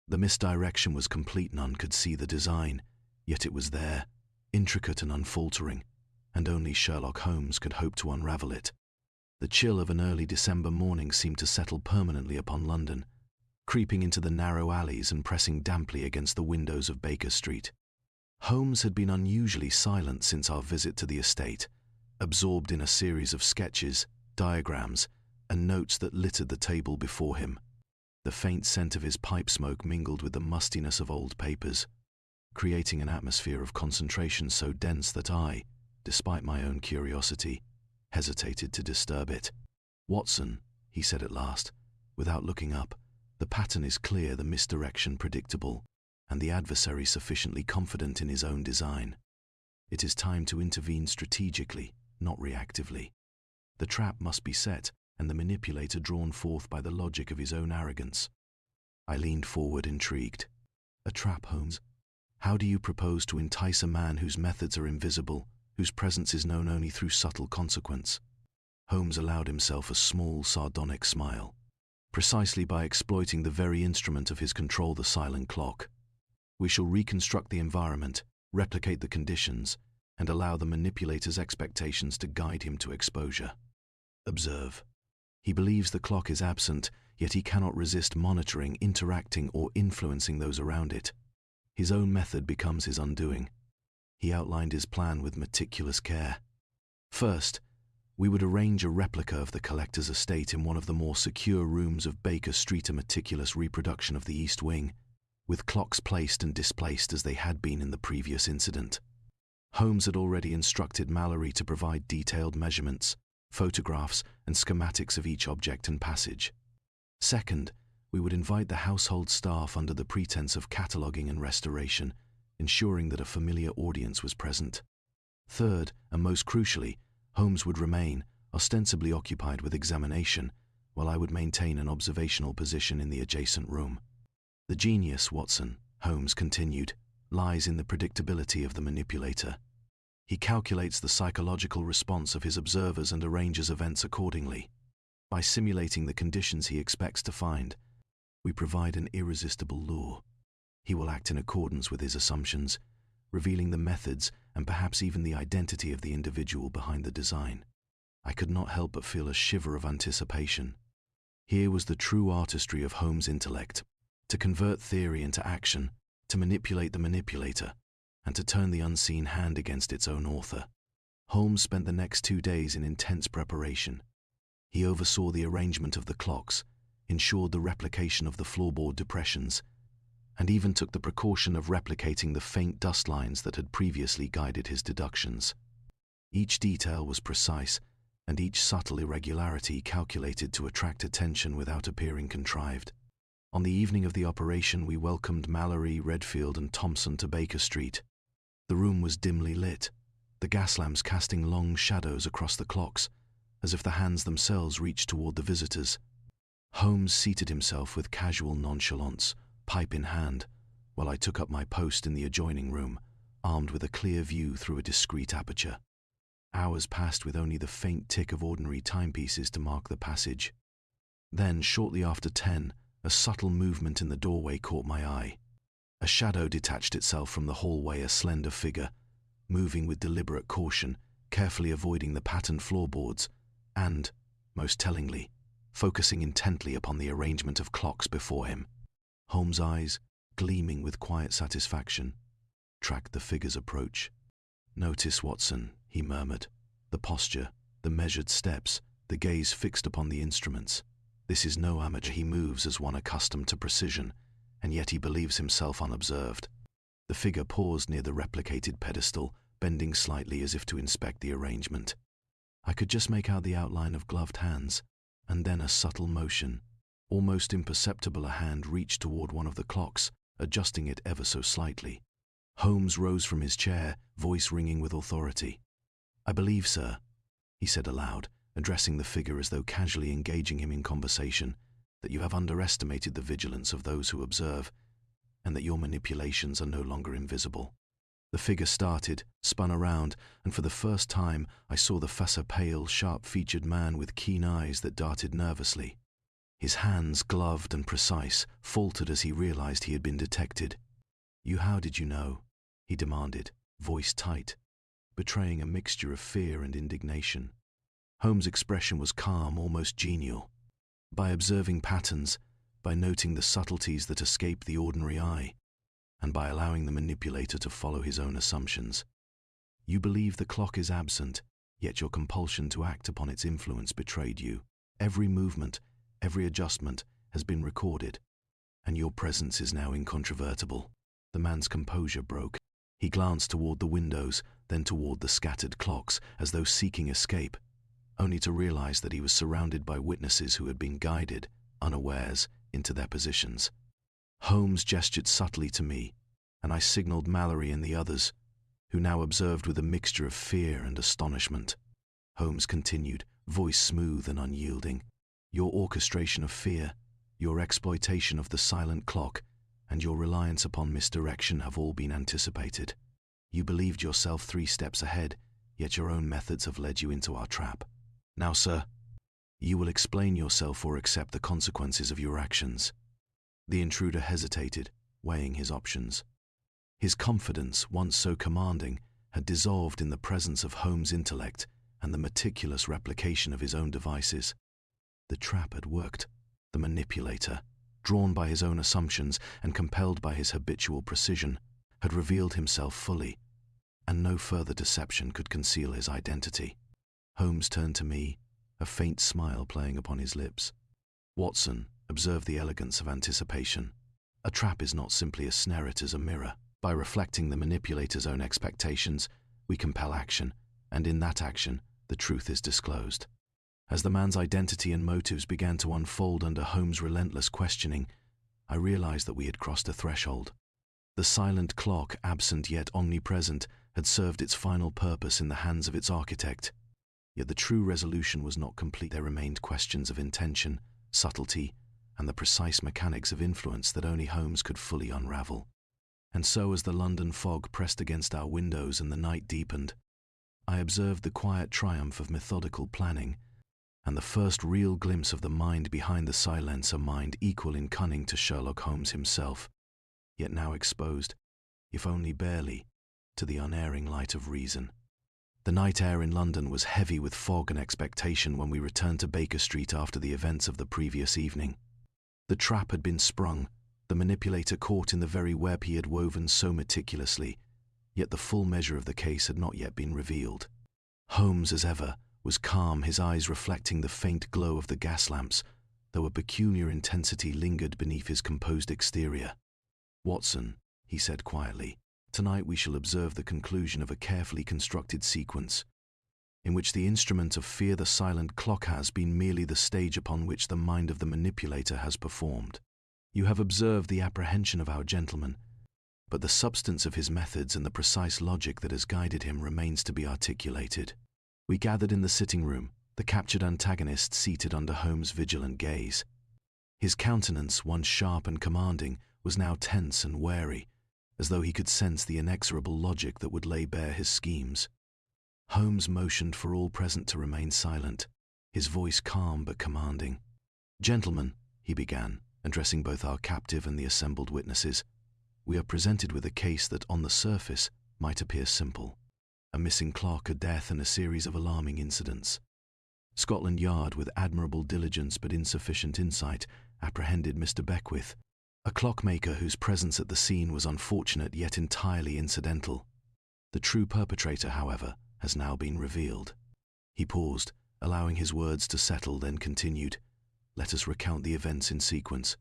The misdirection was complete. None could see the design, yet it was there, intricate and unfaltering, and only Sherlock Holmes could hope to unravel it. The chill of an early December morning seemed to settle permanently upon London, creeping into the narrow alleys and pressing damply against the windows of Baker Street. Holmes had been unusually silent since our visit to the estate, absorbed in a series of sketches, diagrams, and notes that littered the table before him. The faint scent of his pipe smoke mingled with the mustiness of old papers, creating an atmosphere of concentration so dense that I, despite my own curiosity, hesitated to disturb it. "Watson," he said at last, without looking up, "the pattern is clear, the misdirection predictable, and the adversary sufficiently confident in his own design. It is time to intervene strategically, not reactively. The trap must be set, and the manipulator drawn forth by the logic of his own arrogance." I leaned forward, intrigued. "A trap, Holmes? How do you propose to entice a man whose methods are invisible, whose presence is known only through subtle consequence?" Holmes allowed himself a small, sardonic smile. "Precisely by exploiting the very instrument of his control, the silent clock. We shall reconstruct the environment, replicate the conditions, and allow the manipulator's expectations to guide him to exposure. Observe. He believes the clock is absent, yet he cannot resist monitoring, interacting, or influencing those around it. His own method becomes his undoing." He outlined his plan with meticulous care. "First, we would arrange a replica of the collector's estate in one of the more secure rooms of Baker Street, a meticulous reproduction of the East Wing, with clocks placed and displaced as they had been in the previous incident. Holmes had already instructed Mallory to provide detailed measurements, photographs, and schematics of each object and passage. Second, we would invite the household staff under the pretense of cataloguing and restoration, ensuring that a familiar audience was present. Third, and most crucially, Holmes would remain, ostensibly occupied with examination, while I would maintain an observational position in the adjacent room. The genius, Watson," Holmes continued, "lies in the predictability of the manipulator. He calculates the psychological response of his observers and arranges events accordingly. By simulating the conditions he expects to find, we provide an irresistible lure. He will act in accordance with his assumptions, revealing the methods and perhaps even the identity of the individual behind the design." I could not help but feel a shiver of anticipation. Here was the true artistry of Holmes' intellect, to convert theory into action, to manipulate the manipulator, and to turn the unseen hand against its own author. Holmes spent the next 2 days in intense preparation. He oversaw the arrangement of the clocks, ensured the replication of the floorboard depressions, and even took the precaution of replicating the faint dust lines that had previously guided his deductions. Each detail was precise, and each subtle irregularity calculated to attract attention without appearing contrived. On the evening of the operation, we welcomed Mallory, Redfield, and Thompson to Baker Street. The room was dimly lit, the gas lamps casting long shadows across the clocks, as if the hands themselves reached toward the visitors. Holmes seated himself with casual nonchalance, pipe in hand, while I took up my post in the adjoining room, armed with a clear view through a discreet aperture. Hours passed with only the faint tick of ordinary timepieces to mark the passage. Then, shortly after 10, a subtle movement in the doorway caught my eye. A shadow detached itself from the hallway, a slender figure, moving with deliberate caution, carefully avoiding the patterned floorboards, and, most tellingly, focusing intently upon the arrangement of clocks before him. Holmes' eyes, gleaming with quiet satisfaction, tracked the figure's approach. "Notice, Watson," he murmured, "the posture, the measured steps, the gaze fixed upon the instruments. This is no amateur. He moves as one accustomed to precision, and yet he believes himself unobserved." The figure paused near the replicated pedestal, bending slightly as if to inspect the arrangement. I could just make out the outline of gloved hands, and then a subtle motion. Almost imperceptible, a hand reached toward one of the clocks, adjusting it ever so slightly. Holmes rose from his chair, voice ringing with authority. "I believe, sir," he said aloud, addressing the figure as though casually engaging him in conversation, "that you have underestimated the vigilance of those who observe, and that your manipulations are no longer invisible." The figure started, spun around, and for the first time I saw the face, a pale, sharp-featured man with keen eyes that darted nervously. His hands, gloved and precise, faltered as he realized he had been detected. How did you know?" he demanded, voice tight, betraying a mixture of fear and indignation. Holmes' expression was calm, almost genial. "By observing patterns, by noting the subtleties that escape the ordinary eye, and by allowing the manipulator to follow his own assumptions. You believe the clock is absent, yet your compulsion to act upon its influence betrayed you. Every movement, every adjustment has been recorded, and your presence is now incontrovertible." The man's composure broke. He glanced toward the windows, then toward the scattered clocks, as though seeking escape, only to realize that he was surrounded by witnesses who had been guided, unawares, into their positions. Holmes gestured subtly to me, and I signaled Mallory and the others, who now observed with a mixture of fear and astonishment. Holmes continued, voice smooth and unyielding. "Your orchestration of fear, your exploitation of the silent clock, and your reliance upon misdirection have all been anticipated. You believed yourself 3 steps ahead, yet your own methods have led you into our trap. Now, sir, you will explain yourself or accept the consequences of your actions." The intruder hesitated, weighing his options. His confidence, once so commanding, had dissolved in the presence of Holmes' intellect and the meticulous replication of his own devices. The trap had worked. The manipulator, drawn by his own assumptions and compelled by his habitual precision, had revealed himself fully, and no further deception could conceal his identity. Holmes turned to me, a faint smile playing upon his lips. "Watson, observe the elegance of anticipation. A trap is not simply a snare, it is a mirror. By reflecting the manipulator's own expectations, we compel action, and in that action, the truth is disclosed." As the man's identity and motives began to unfold under Holmes' relentless questioning, I realized that we had crossed a threshold. The silent clock, absent yet omnipresent, had served its final purpose in the hands of its architect. Yet the true resolution was not complete. There remained questions of intention, subtlety, and the precise mechanics of influence that only Holmes could fully unravel. And so, as the London fog pressed against our windows and the night deepened, I observed the quiet triumph of methodical planning, and the first real glimpse of the mind behind the silence, a mind equal in cunning to Sherlock Holmes himself, yet now exposed, if only barely, to the unerring light of reason. The night air in London was heavy with fog and expectation when we returned to Baker Street after the events of the previous evening. The trap had been sprung, the manipulator caught in the very web he had woven so meticulously, yet the full measure of the case had not yet been revealed. Holmes, as ever, was calm, his eyes reflecting the faint glow of the gas lamps, though a peculiar intensity lingered beneath his composed exterior. "Watson," he said quietly, "tonight we shall observe the conclusion of a carefully constructed sequence, in which the instrument of fear, the silent clock, has been merely the stage upon which the mind of the manipulator has performed. You have observed the apprehension of our gentleman, but the substance of his methods and the precise logic that has guided him remains to be articulated." We gathered in the sitting room, the captured antagonist seated under Holmes' vigilant gaze. His countenance, once sharp and commanding, was now tense and wary, as though he could sense the inexorable logic that would lay bare his schemes. Holmes motioned for all present to remain silent, his voice calm but commanding. "Gentlemen," he began, addressing both our captive and the assembled witnesses, "we are presented with a case that, on the surface, might appear simple. A missing clock, a death, and a series of alarming incidents. Scotland Yard, with admirable diligence but insufficient insight, apprehended Mr. Beckwith, a clockmaker whose presence at the scene was unfortunate yet entirely incidental. The true perpetrator, however, has now been revealed." He paused, allowing his words to settle, then continued, "Let us recount the events in sequence.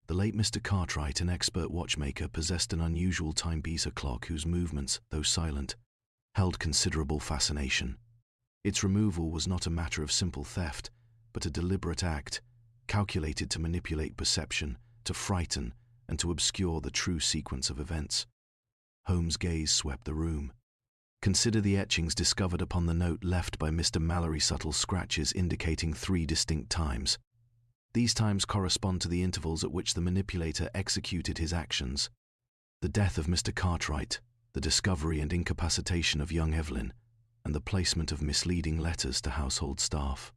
The late Mr. Cartwright, an expert watchmaker, possessed an unusual timepiece, a clock whose movements, though silent, held considerable fascination. Its removal was not a matter of simple theft, but a deliberate act, calculated to manipulate perception, to frighten, and to obscure the true sequence of events." Holmes' gaze swept the room. "Consider the etchings discovered upon the note left by Mr. Mallory, subtle scratches indicating 3 distinct times. These times correspond to the intervals at which the manipulator executed his actions. The death of Mr. Cartwright, the discovery and incapacitation of young Evelyn, and the placement of misleading letters to household staff.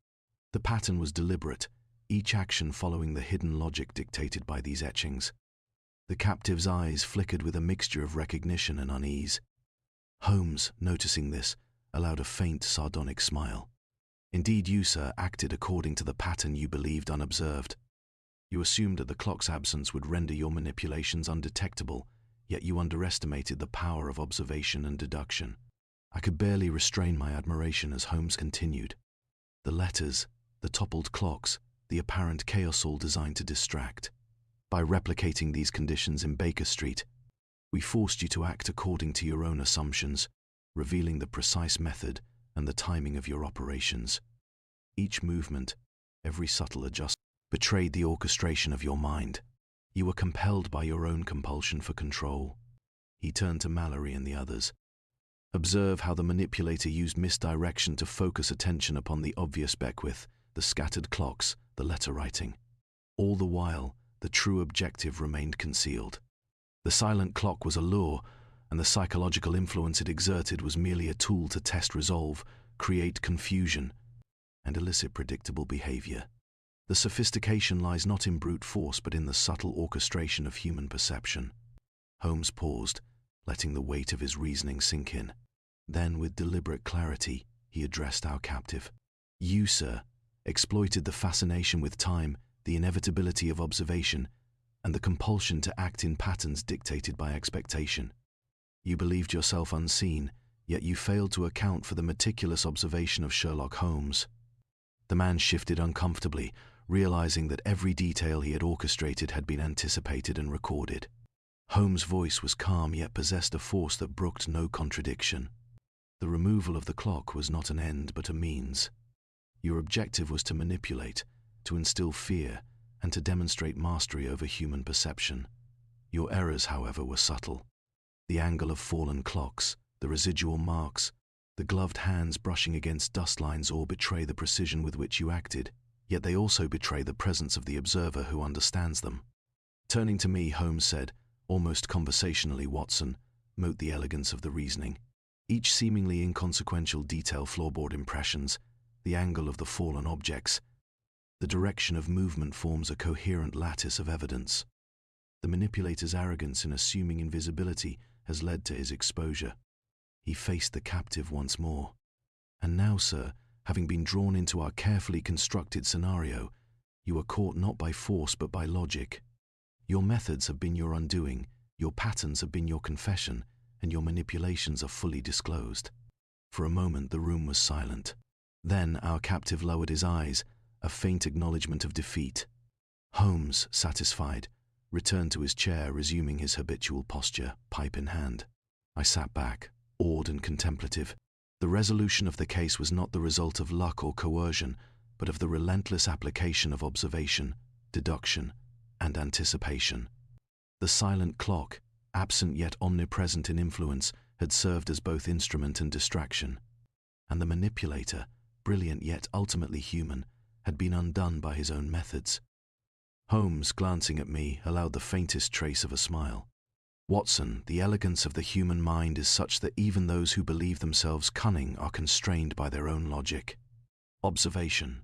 The pattern was deliberate, each action following the hidden logic dictated by these etchings." The captive's eyes flickered with a mixture of recognition and unease. Holmes, noticing this, allowed a faint, sardonic smile. "Indeed, you, sir, acted according to the pattern you believed unobserved. You assumed that the clock's absence would render your manipulations undetectable, yet you underestimated the power of observation and deduction." I could barely restrain my admiration as Holmes continued. "The letters, the toppled clocks, the apparent chaos, all designed to distract. By replicating these conditions in Baker Street, we forced you to act according to your own assumptions, revealing the precise method and the timing of your operations. Each movement, every subtle adjustment, betrayed the orchestration of your mind. You were compelled by your own compulsion for control." He turned to Mallory and the others. "Observe how the manipulator used misdirection to focus attention upon the obvious Beckwith, the scattered clocks, the letter writing. All the while, the true objective remained concealed. The silent clock was a lure, and the psychological influence it exerted was merely a tool to test resolve, create confusion, and elicit predictable behavior. The sophistication lies not in brute force but in the subtle orchestration of human perception." Holmes paused, letting the weight of his reasoning sink in. Then, with deliberate clarity, he addressed our captive. "You, sir, exploited the fascination with time, the inevitability of observation, and the compulsion to act in patterns dictated by expectation. You believed yourself unseen, yet you failed to account for the meticulous observation of Sherlock Holmes." The man shifted uncomfortably, realizing that every detail he had orchestrated had been anticipated and recorded. Holmes' voice was calm yet possessed a force that brooked no contradiction. "The removal of the clock was not an end but a means. Your objective was to manipulate, to instill fear, and to demonstrate mastery over human perception. Your errors, however, were subtle. The angle of fallen clocks, the residual marks, the gloved hands brushing against dust lines all betray the precision with which you acted, yet they also betray the presence of the observer who understands them." Turning to me, Holmes said, almost conversationally, "Watson, note the elegance of the reasoning. Each seemingly inconsequential detail, floorboard impressions, the angle of the fallen objects, the direction of movement forms a coherent lattice of evidence. The manipulator's arrogance in assuming invisibility has led to his exposure. He faced the captive once more. "And now, sir, having been drawn into our carefully constructed scenario, you are caught not by force but by logic. Your methods have been your undoing, your patterns have been your confession, and your manipulations are fully disclosed." For a moment the room was silent. Then our captive lowered his eyes, a faint acknowledgement of defeat. Holmes, satisfied, returned to his chair, resuming his habitual posture, pipe in hand. I sat back, awed and contemplative. The resolution of the case was not the result of luck or coercion, but of the relentless application of observation, deduction, and anticipation. The silent clock, absent yet omnipresent in influence, had served as both instrument and distraction. And the manipulator, brilliant yet ultimately human, had been undone by his own methods. Holmes, glancing at me, allowed the faintest trace of a smile. "Watson, the elegance of the human mind is such that even those who believe themselves cunning are constrained by their own logic. Observation,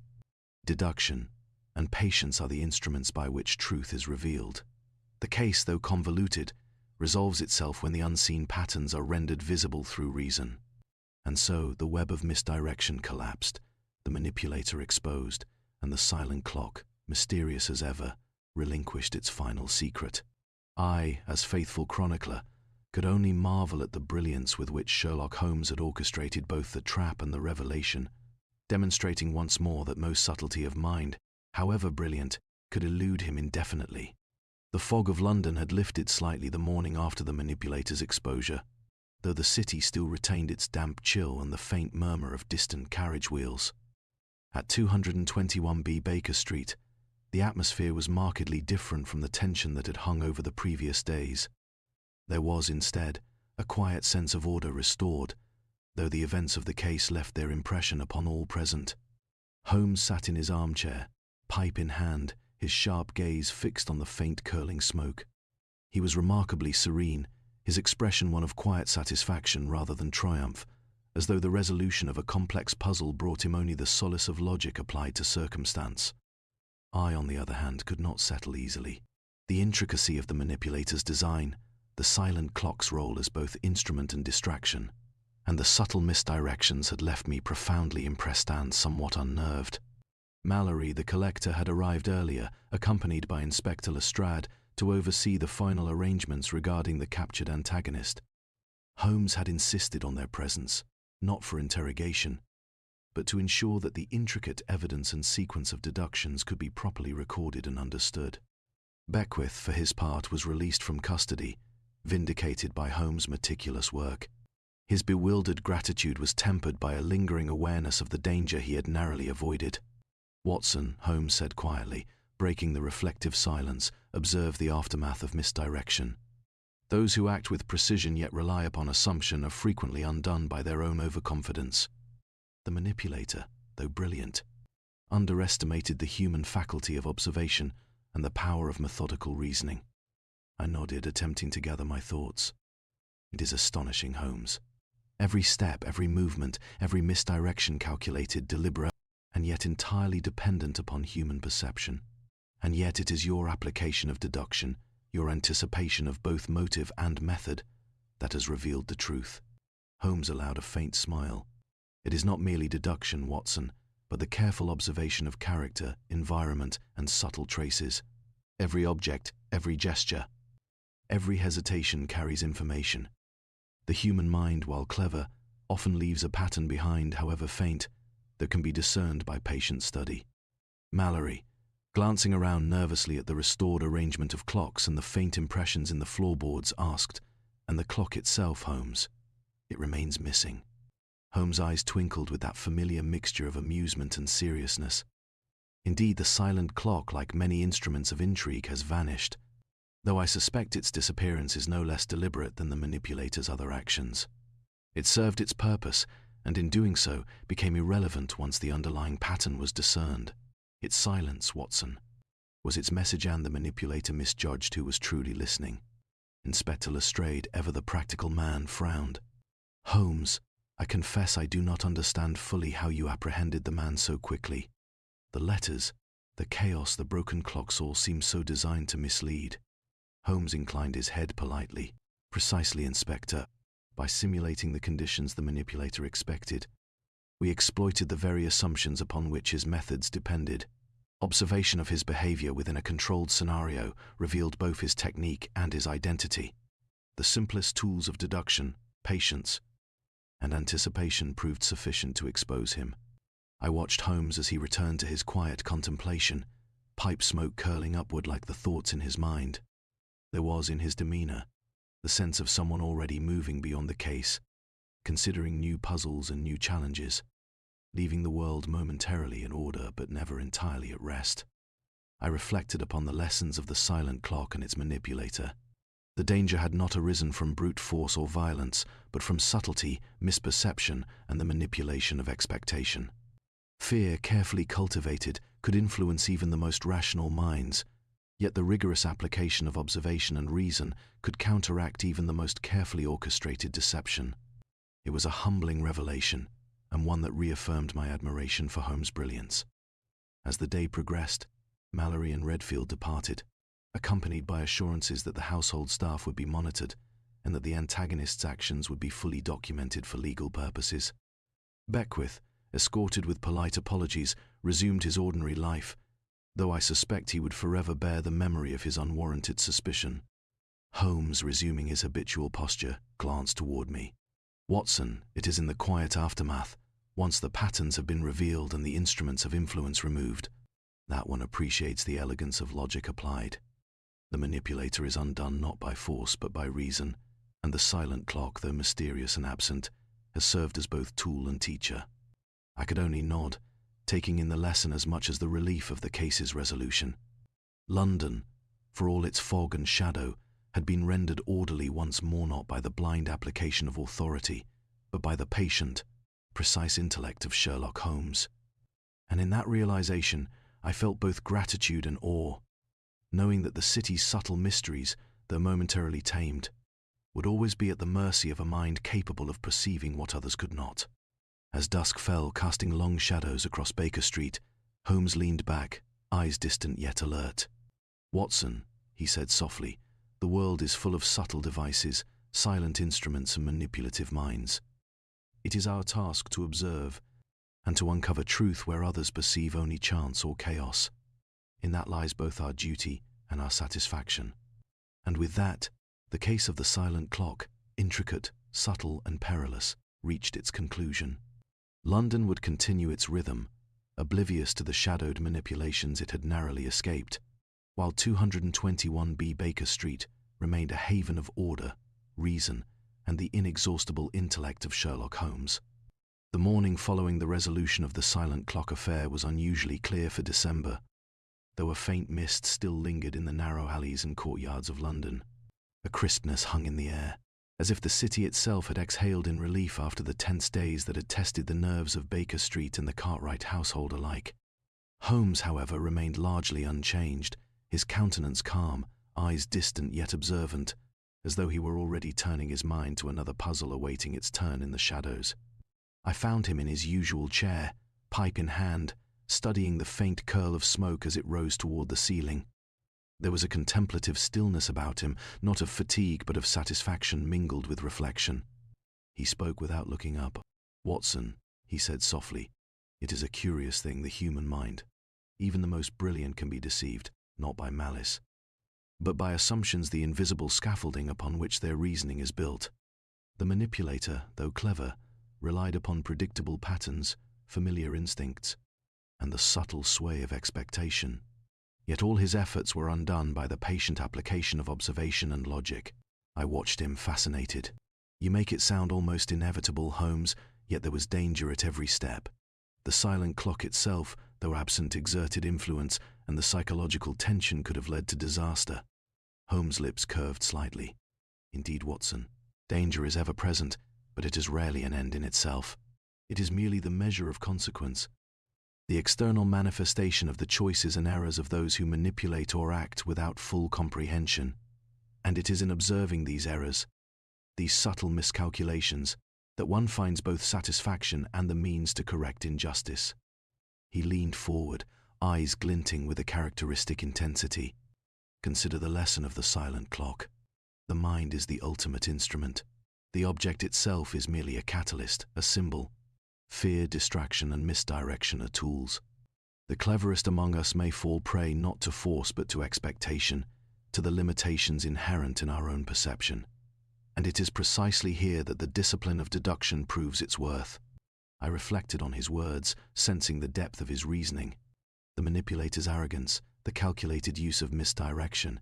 deduction, and patience are the instruments by which truth is revealed. The case, though convoluted, resolves itself when the unseen patterns are rendered visible through reason." And so the web of misdirection collapsed, the manipulator exposed, and the silent clock, mysterious as ever, relinquished its final secret. I, as faithful chronicler, could only marvel at the brilliance with which Sherlock Holmes had orchestrated both the trap and the revelation, demonstrating once more that no subtlety of mind, however brilliant, could elude him indefinitely. The fog of London had lifted slightly the morning after the manipulator's exposure, though the city still retained its damp chill and the faint murmur of distant carriage wheels. At 221B Baker Street, the atmosphere was markedly different from the tension that had hung over the previous days. There was, instead, a quiet sense of order restored, though the events of the case left their impression upon all present. Holmes sat in his armchair, pipe in hand, his sharp gaze fixed on the faint curling smoke. He was remarkably serene, his expression one of quiet satisfaction rather than triumph, as though the resolution of a complex puzzle brought him only the solace of logic applied to circumstance. I, on the other hand, could not settle easily. The intricacy of the manipulator's design, the silent clock's role as both instrument and distraction, and the subtle misdirections had left me profoundly impressed and somewhat unnerved. Mallory, the collector, had arrived earlier, accompanied by Inspector Lestrade, to oversee the final arrangements regarding the captured antagonist. Holmes had insisted on their presence, not for interrogation, but to ensure that the intricate evidence and sequence of deductions could be properly recorded and understood. Beckwith, for his part, was released from custody, vindicated by Holmes' meticulous work. His bewildered gratitude was tempered by a lingering awareness of the danger he had narrowly avoided. "Watson," Holmes said quietly, breaking the reflective silence, "observe the aftermath of misdirection. Those who act with precision yet rely upon assumption are frequently undone by their own overconfidence." The manipulator, though brilliant, underestimated the human faculty of observation and the power of methodical reasoning. I nodded, attempting to gather my thoughts. "It is astonishing, Holmes. Every step, every movement, every misdirection calculated, deliberate, and yet entirely dependent upon human perception. And yet it is your application of deduction, your anticipation of both motive and method, that has revealed the truth." Holmes allowed a faint smile. "It is not merely deduction, Watson, but the careful observation of character, environment, and subtle traces. Every object, every gesture, every hesitation carries information. The human mind, while clever, often leaves a pattern behind, however faint, that can be discerned by patient study." Mallory, glancing around nervously at the restored arrangement of clocks and the faint impressions in the floorboards, asked, "And the clock itself, Holmes? It remains missing?" Holmes' eyes twinkled with that familiar mixture of amusement and seriousness. "Indeed, the silent clock, like many instruments of intrigue, has vanished, though I suspect its disappearance is no less deliberate than the manipulator's other actions. It served its purpose, and in doing so became irrelevant once the underlying pattern was discerned. Its silence, Watson, was its message, and the manipulator misjudged who was truly listening." Inspector Lestrade, ever the practical man, frowned. "Holmes, I confess I do not understand fully how you apprehended the man so quickly. The letters, the chaos, the broken clocks all seem so designed to mislead." Holmes inclined his head politely. "Precisely, Inspector. By simulating the conditions the manipulator expected, we exploited the very assumptions upon which his methods depended. Observation of his behavior within a controlled scenario revealed both his technique and his identity. The simplest tools of deduction, patience, and anticipation proved sufficient to expose him. I watched Holmes as he returned to his quiet contemplation, pipe smoke curling upward like the thoughts in his mind. There was in his demeanor the sense of someone already moving beyond the case, considering new puzzles and new challenges, leaving the world momentarily in order but never entirely at rest. I reflected upon the lessons of the silent clock and its manipulator. The danger had not arisen from brute force or violence, but from subtlety, misperception, and the manipulation of expectation. Fear, carefully cultivated, could influence even the most rational minds, yet the rigorous application of observation and reason could counteract even the most carefully orchestrated deception. It was a humbling revelation, and one that reaffirmed my admiration for Holmes' brilliance. As the day progressed, Mallory and Redfield departed, accompanied by assurances that the household staff would be monitored and that the antagonist's actions would be fully documented for legal purposes. Beckwith, escorted with polite apologies, resumed his ordinary life, though I suspect he would forever bear the memory of his unwarranted suspicion. Holmes, resuming his habitual posture, glanced toward me. "Watson, it is in the quiet aftermath, once the patterns have been revealed and the instruments of influence removed, that one appreciates the elegance of logic applied. The manipulator is undone not by force but by reason, and the silent clock, though mysterious and absent, has served as both tool and teacher." I could only nod, taking in the lesson as much as the relief of the case's resolution. London, for all its fog and shadow, had been rendered orderly once more not by the blind application of authority, but by the patient, precise intellect of Sherlock Holmes. And in that realization, I felt both gratitude and awe, knowing that the city's subtle mysteries, though momentarily tamed, would always be at the mercy of a mind capable of perceiving what others could not. As dusk fell, casting long shadows across Baker Street, Holmes leaned back, eyes distant yet alert. "Watson," he said softly, "the world is full of subtle devices, silent instruments and manipulative minds. It is our task to observe and to uncover truth where others perceive only chance or chaos. In that lies both our duty and our satisfaction." And with that, the case of the silent clock, intricate, subtle and perilous, reached its conclusion. London would continue its rhythm, oblivious to the shadowed manipulations it had narrowly escaped, while 221B Baker Street remained a haven of order, reason, and the inexhaustible intellect of Sherlock Holmes. The morning following the resolution of the silent clock affair was unusually clear for December, though a faint mist still lingered in the narrow alleys and courtyards of London. A crispness hung in the air, as if the city itself had exhaled in relief after the tense days that had tested the nerves of Baker Street and the Cartwright household alike. Holmes, however, remained largely unchanged, his countenance calm, eyes distant yet observant, as though he were already turning his mind to another puzzle awaiting its turn in the shadows. I found him in his usual chair, pipe in hand, studying the faint curl of smoke as it rose toward the ceiling. There was a contemplative stillness about him, not of fatigue but of satisfaction mingled with reflection. He spoke without looking up. "Watson," he said softly, "it is a curious thing, the human mind. Even the most brilliant can be deceived, not by malice, but by assumptions, the invisible scaffolding upon which their reasoning is built. The manipulator, though clever, relied upon predictable patterns, familiar instincts, and the subtle sway of expectation. Yet all his efforts were undone by the patient application of observation and logic." I watched him, fascinated. "You make it sound almost inevitable, Holmes, yet there was danger at every step. The silent clock itself, though absent, exerted influence, and the psychological tension could have led to disaster." Holmes' lips curved slightly. "Indeed, Watson, danger is ever present, but it is rarely an end in itself. It is merely the measure of consequence, the external manifestation of the choices and errors of those who manipulate or act without full comprehension. And it is in observing these errors, these subtle miscalculations, that one finds both satisfaction and the means to correct injustice." He leaned forward, eyes glinting with a characteristic intensity. "Consider the lesson of the silent clock. The mind is the ultimate instrument. The object itself is merely a catalyst, a symbol. Fear, distraction, and misdirection are tools. The cleverest among us may fall prey not to force but to expectation, to the limitations inherent in our own perception. And it is precisely here that the discipline of deduction proves its worth. I reflected on his words, sensing the depth of his reasoning. The manipulator's arrogance, the calculated use of misdirection,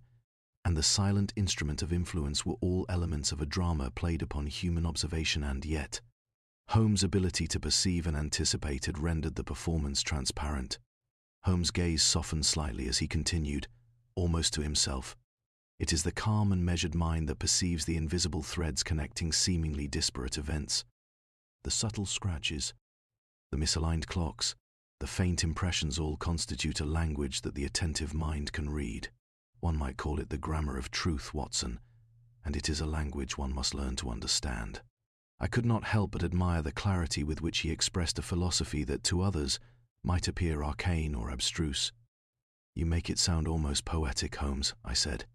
and the silent instrument of influence were all elements of a drama played upon human observation, and yet Holmes' ability to perceive and anticipate had rendered the performance transparent. Holmes' gaze softened slightly as he continued, almost to himself. It is the calm and measured mind that perceives the invisible threads connecting seemingly disparate events. The subtle scratches, the misaligned clocks, the faint impressions all constitute a language that the attentive mind can read. One might call it the grammar of truth, Watson, and it is a language one must learn to understand. I could not help but admire the clarity with which he expressed a philosophy that to others might appear arcane or abstruse. "You make it sound almost poetic, Holmes," I said.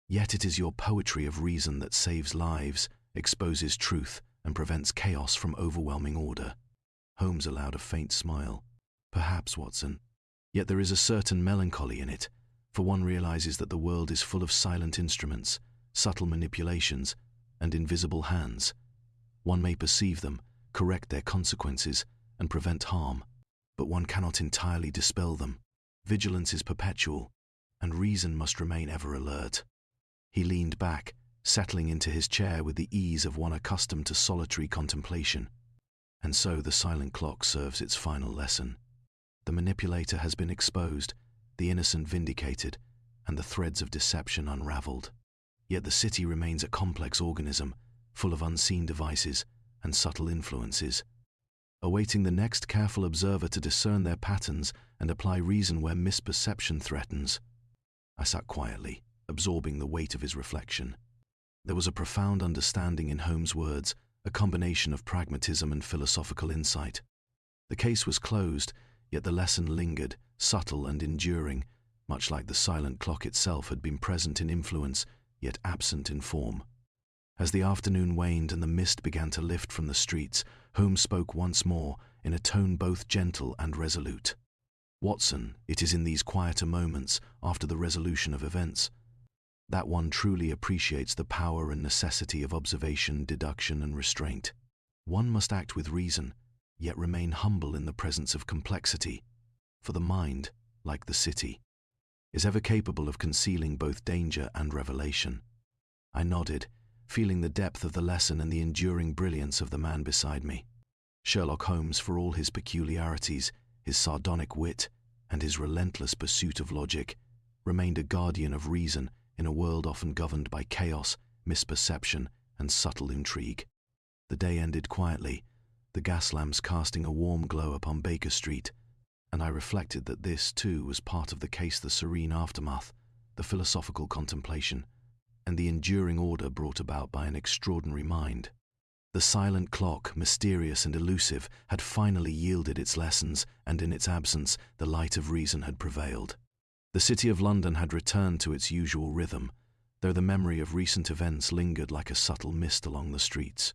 "Yet it is your poetry of reason that saves lives, exposes truth, and prevents chaos from overwhelming order." Holmes allowed a faint smile. "Perhaps, Watson. Yet there is a certain melancholy in it, for one realizes that the world is full of silent instruments, subtle manipulations, and invisible hands. One may perceive them, correct their consequences, and prevent harm, but one cannot entirely dispel them. Vigilance is perpetual, and reason must remain ever alert." He leaned back, settling into his chair with the ease of one accustomed to solitary contemplation. And so the silent clock serves its final lesson. The manipulator has been exposed, the innocent vindicated, and the threads of deception unraveled. Yet the city remains a complex organism, full of unseen devices and subtle influences, awaiting the next careful observer to discern their patterns and apply reason where misperception threatens. I sat quietly, absorbing the weight of his reflection. There was a profound understanding in Holmes' words, a combination of pragmatism and philosophical insight. The case was closed, yet the lesson lingered, subtle and enduring, much like the silent clock itself had been present in influence, yet absent in form. As the afternoon waned and the mist began to lift from the streets, Holmes spoke once more, in a tone both gentle and resolute. "Watson, it is in these quieter moments, after the resolution of events, that one truly appreciates the power and necessity of observation, deduction, and restraint. One must act with reason, yet remain humble in the presence of complexity, for the mind, like the city, is ever capable of concealing both danger and revelation." I nodded, feeling the depth of the lesson and the enduring brilliance of the man beside me. Sherlock Holmes, for all his peculiarities, his sardonic wit, and his relentless pursuit of logic, remained a guardian of reason in a world often governed by chaos, misperception, and subtle intrigue. The day ended quietly, the gas lamps casting a warm glow upon Baker Street, and I reflected that this, too, was part of the case, the serene aftermath, the philosophical contemplation, and the enduring order brought about by an extraordinary mind. The silent clock, mysterious and elusive, had finally yielded its lessons, and in its absence, the light of reason had prevailed. The city of London had returned to its usual rhythm, though the memory of recent events lingered like a subtle mist along the streets.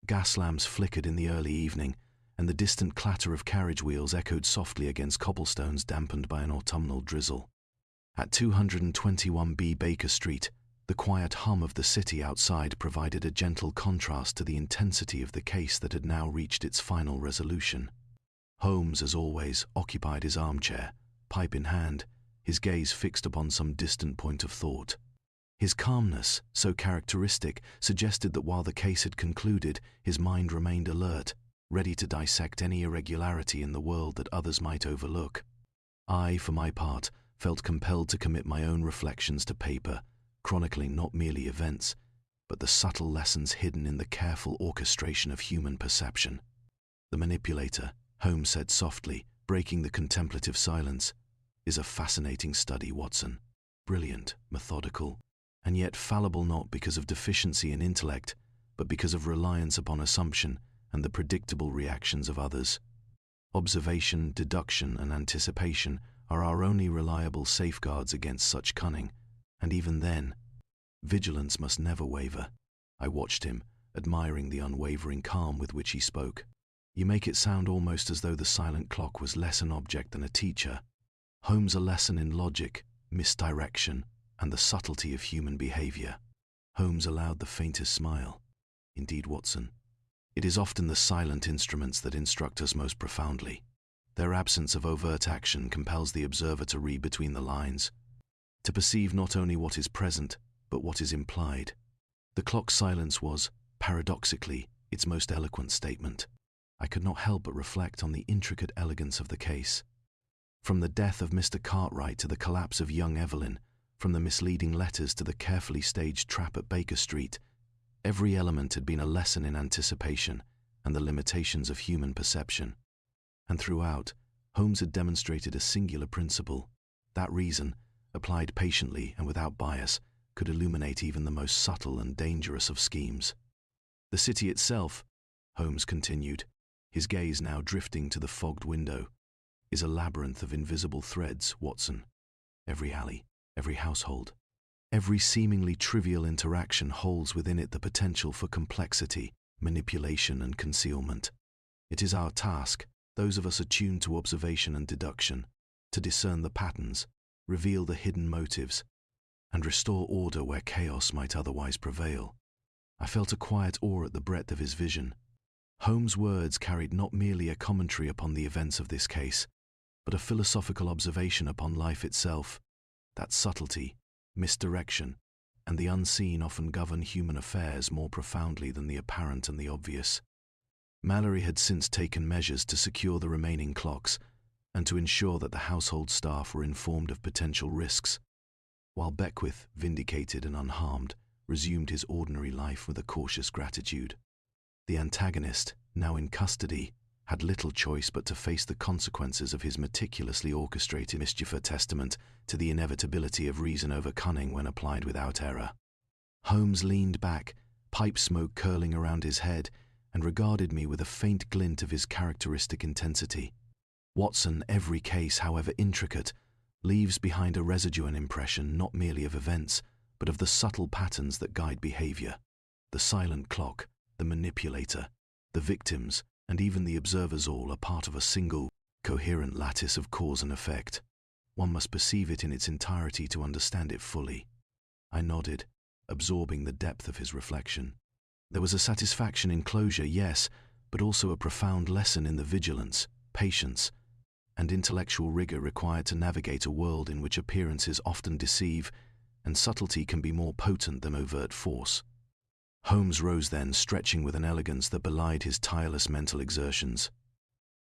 Gas lamps flickered in the early evening, and the distant clatter of carriage wheels echoed softly against cobblestones dampened by an autumnal drizzle. At 221B Baker Street, the quiet hum of the city outside provided a gentle contrast to the intensity of the case that had now reached its final resolution. Holmes, as always, occupied his armchair, pipe in hand, his gaze fixed upon some distant point of thought. His calmness, so characteristic, suggested that while the case had concluded, his mind remained alert, ready to dissect any irregularity in the world that others might overlook. I, for my part, felt compelled to commit my own reflections to paper, chronicling not merely events, but the subtle lessons hidden in the careful orchestration of human perception. "The manipulator," Holmes said softly, breaking the contemplative silence, "is a fascinating study, Watson. Brilliant, methodical, and yet fallible not because of deficiency in intellect, but because of reliance upon assumption and the predictable reactions of others. Observation, deduction, and anticipation are our only reliable safeguards against such cunning, and even then, vigilance must never waver." I watched him, admiring the unwavering calm with which he spoke. "You make it sound almost as though the silent clock was less an object than a teacher. Holmes a lesson in logic, misdirection, and the subtlety of human behavior." Holmes allowed the faintest smile. "Indeed, Watson. It is often the silent instruments that instruct us most profoundly. Their absence of overt action compels the observer to read between the lines, to perceive not only what is present, but what is implied." The clock's silence was, paradoxically, its most eloquent statement. I could not help but reflect on the intricate elegance of the case. From the death of Mr. Cartwright to the collapse of young Evelyn, from the misleading letters to the carefully staged trap at Baker Street, every element had been a lesson in anticipation and the limitations of human perception. And throughout, Holmes had demonstrated a singular principle, that reason, applied patiently and without bias, could illuminate even the most subtle and dangerous of schemes. "The city itself," Holmes continued, his gaze now drifting to the fogged window, "is a labyrinth of invisible threads, Watson. Every alley, every household, every seemingly trivial interaction holds within it the potential for complexity, manipulation, and concealment. It is our task, those of us attuned to observation and deduction, to discern the patterns, reveal the hidden motives, and restore order where chaos might otherwise prevail." I felt a quiet awe at the breadth of his vision. Holmes' words carried not merely a commentary upon the events of this case, but a philosophical observation upon life itself. That subtlety, misdirection, and the unseen often govern human affairs more profoundly than the apparent and the obvious. Mallory had since taken measures to secure the remaining clocks and to ensure that the household staff were informed of potential risks, while Beckwith, vindicated and unharmed, resumed his ordinary life with a cautious gratitude. The antagonist, now in custody, had little choice but to face the consequences of his meticulously orchestrated mischief, a testament to the inevitability of reason over cunning when applied without error. Holmes leaned back, pipe smoke curling around his head, and regarded me with a faint glint of his characteristic intensity. "Watson, every case, however intricate, leaves behind a residue and impression not merely of events, but of the subtle patterns that guide behavior. The silent clock, the manipulator, the victims, and even the observers all are part of a single, coherent lattice of cause and effect. One must perceive it in its entirety to understand it fully." I nodded, absorbing the depth of his reflection. There was a satisfaction in closure, yes, but also a profound lesson in the vigilance, patience, and intellectual rigor required to navigate a world in which appearances often deceive, and subtlety can be more potent than overt force. Holmes rose then, stretching with an elegance that belied his tireless mental exertions.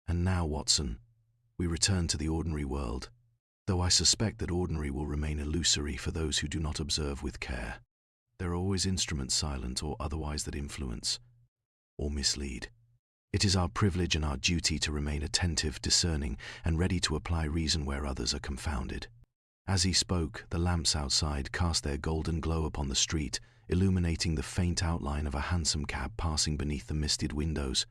"And now, Watson, we return to the ordinary world, though I suspect that ordinary will remain illusory for those who do not observe with care. There are always instruments silent or otherwise that influence or mislead. It is our privilege and our duty to remain attentive, discerning, and ready to apply reason where others are confounded." As he spoke, the lamps outside cast their golden glow upon the street, illuminating the faint outline of a hansom cab passing beneath the misted windows.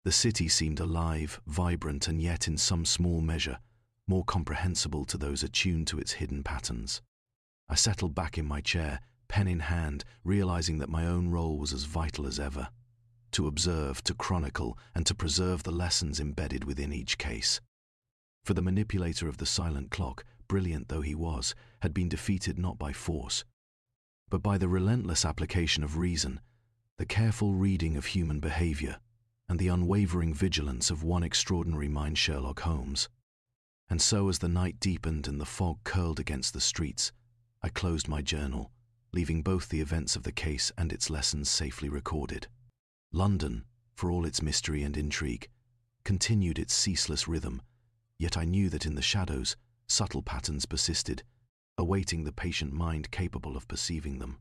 The city seemed alive, vibrant, and yet in some small measure more comprehensible to those attuned to its hidden patterns. I settled back in my chair, pen in hand, realizing that my own role was as vital as ever: to observe, to chronicle, and to preserve the lessons embedded within each case. For the manipulator of the silent clock, brilliant though he was, had been defeated not by force, but by the relentless application of reason, the careful reading of human behavior, and the unwavering vigilance of one extraordinary mind, Sherlock Holmes. And so, as the night deepened and the fog curled against the streets, I closed my journal, leaving both the events of the case and its lessons safely recorded. London, for all its mystery and intrigue, continued its ceaseless rhythm, yet I knew that in the shadows, subtle patterns persisted, awaiting the patient mind capable of perceiving them.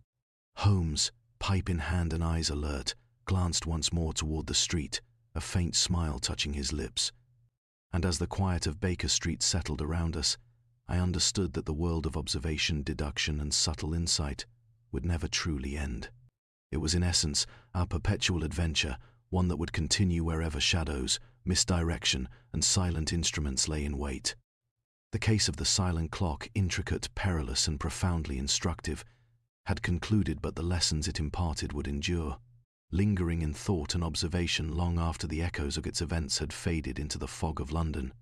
Holmes, pipe in hand and eyes alert, glanced once more toward the street, a faint smile touching his lips. And as the quiet of Baker Street settled around us, I understood that the world of observation, deduction, and subtle insight would never truly end. It was in essence our perpetual adventure, one that would continue wherever shadows, misdirection, and silent instruments lay in wait. The case of the silent clock, intricate, perilous, and profoundly instructive, had concluded, but the lessons it imparted would endure. lingering in thought and observation long after the echoes of its events had faded into the fog of London.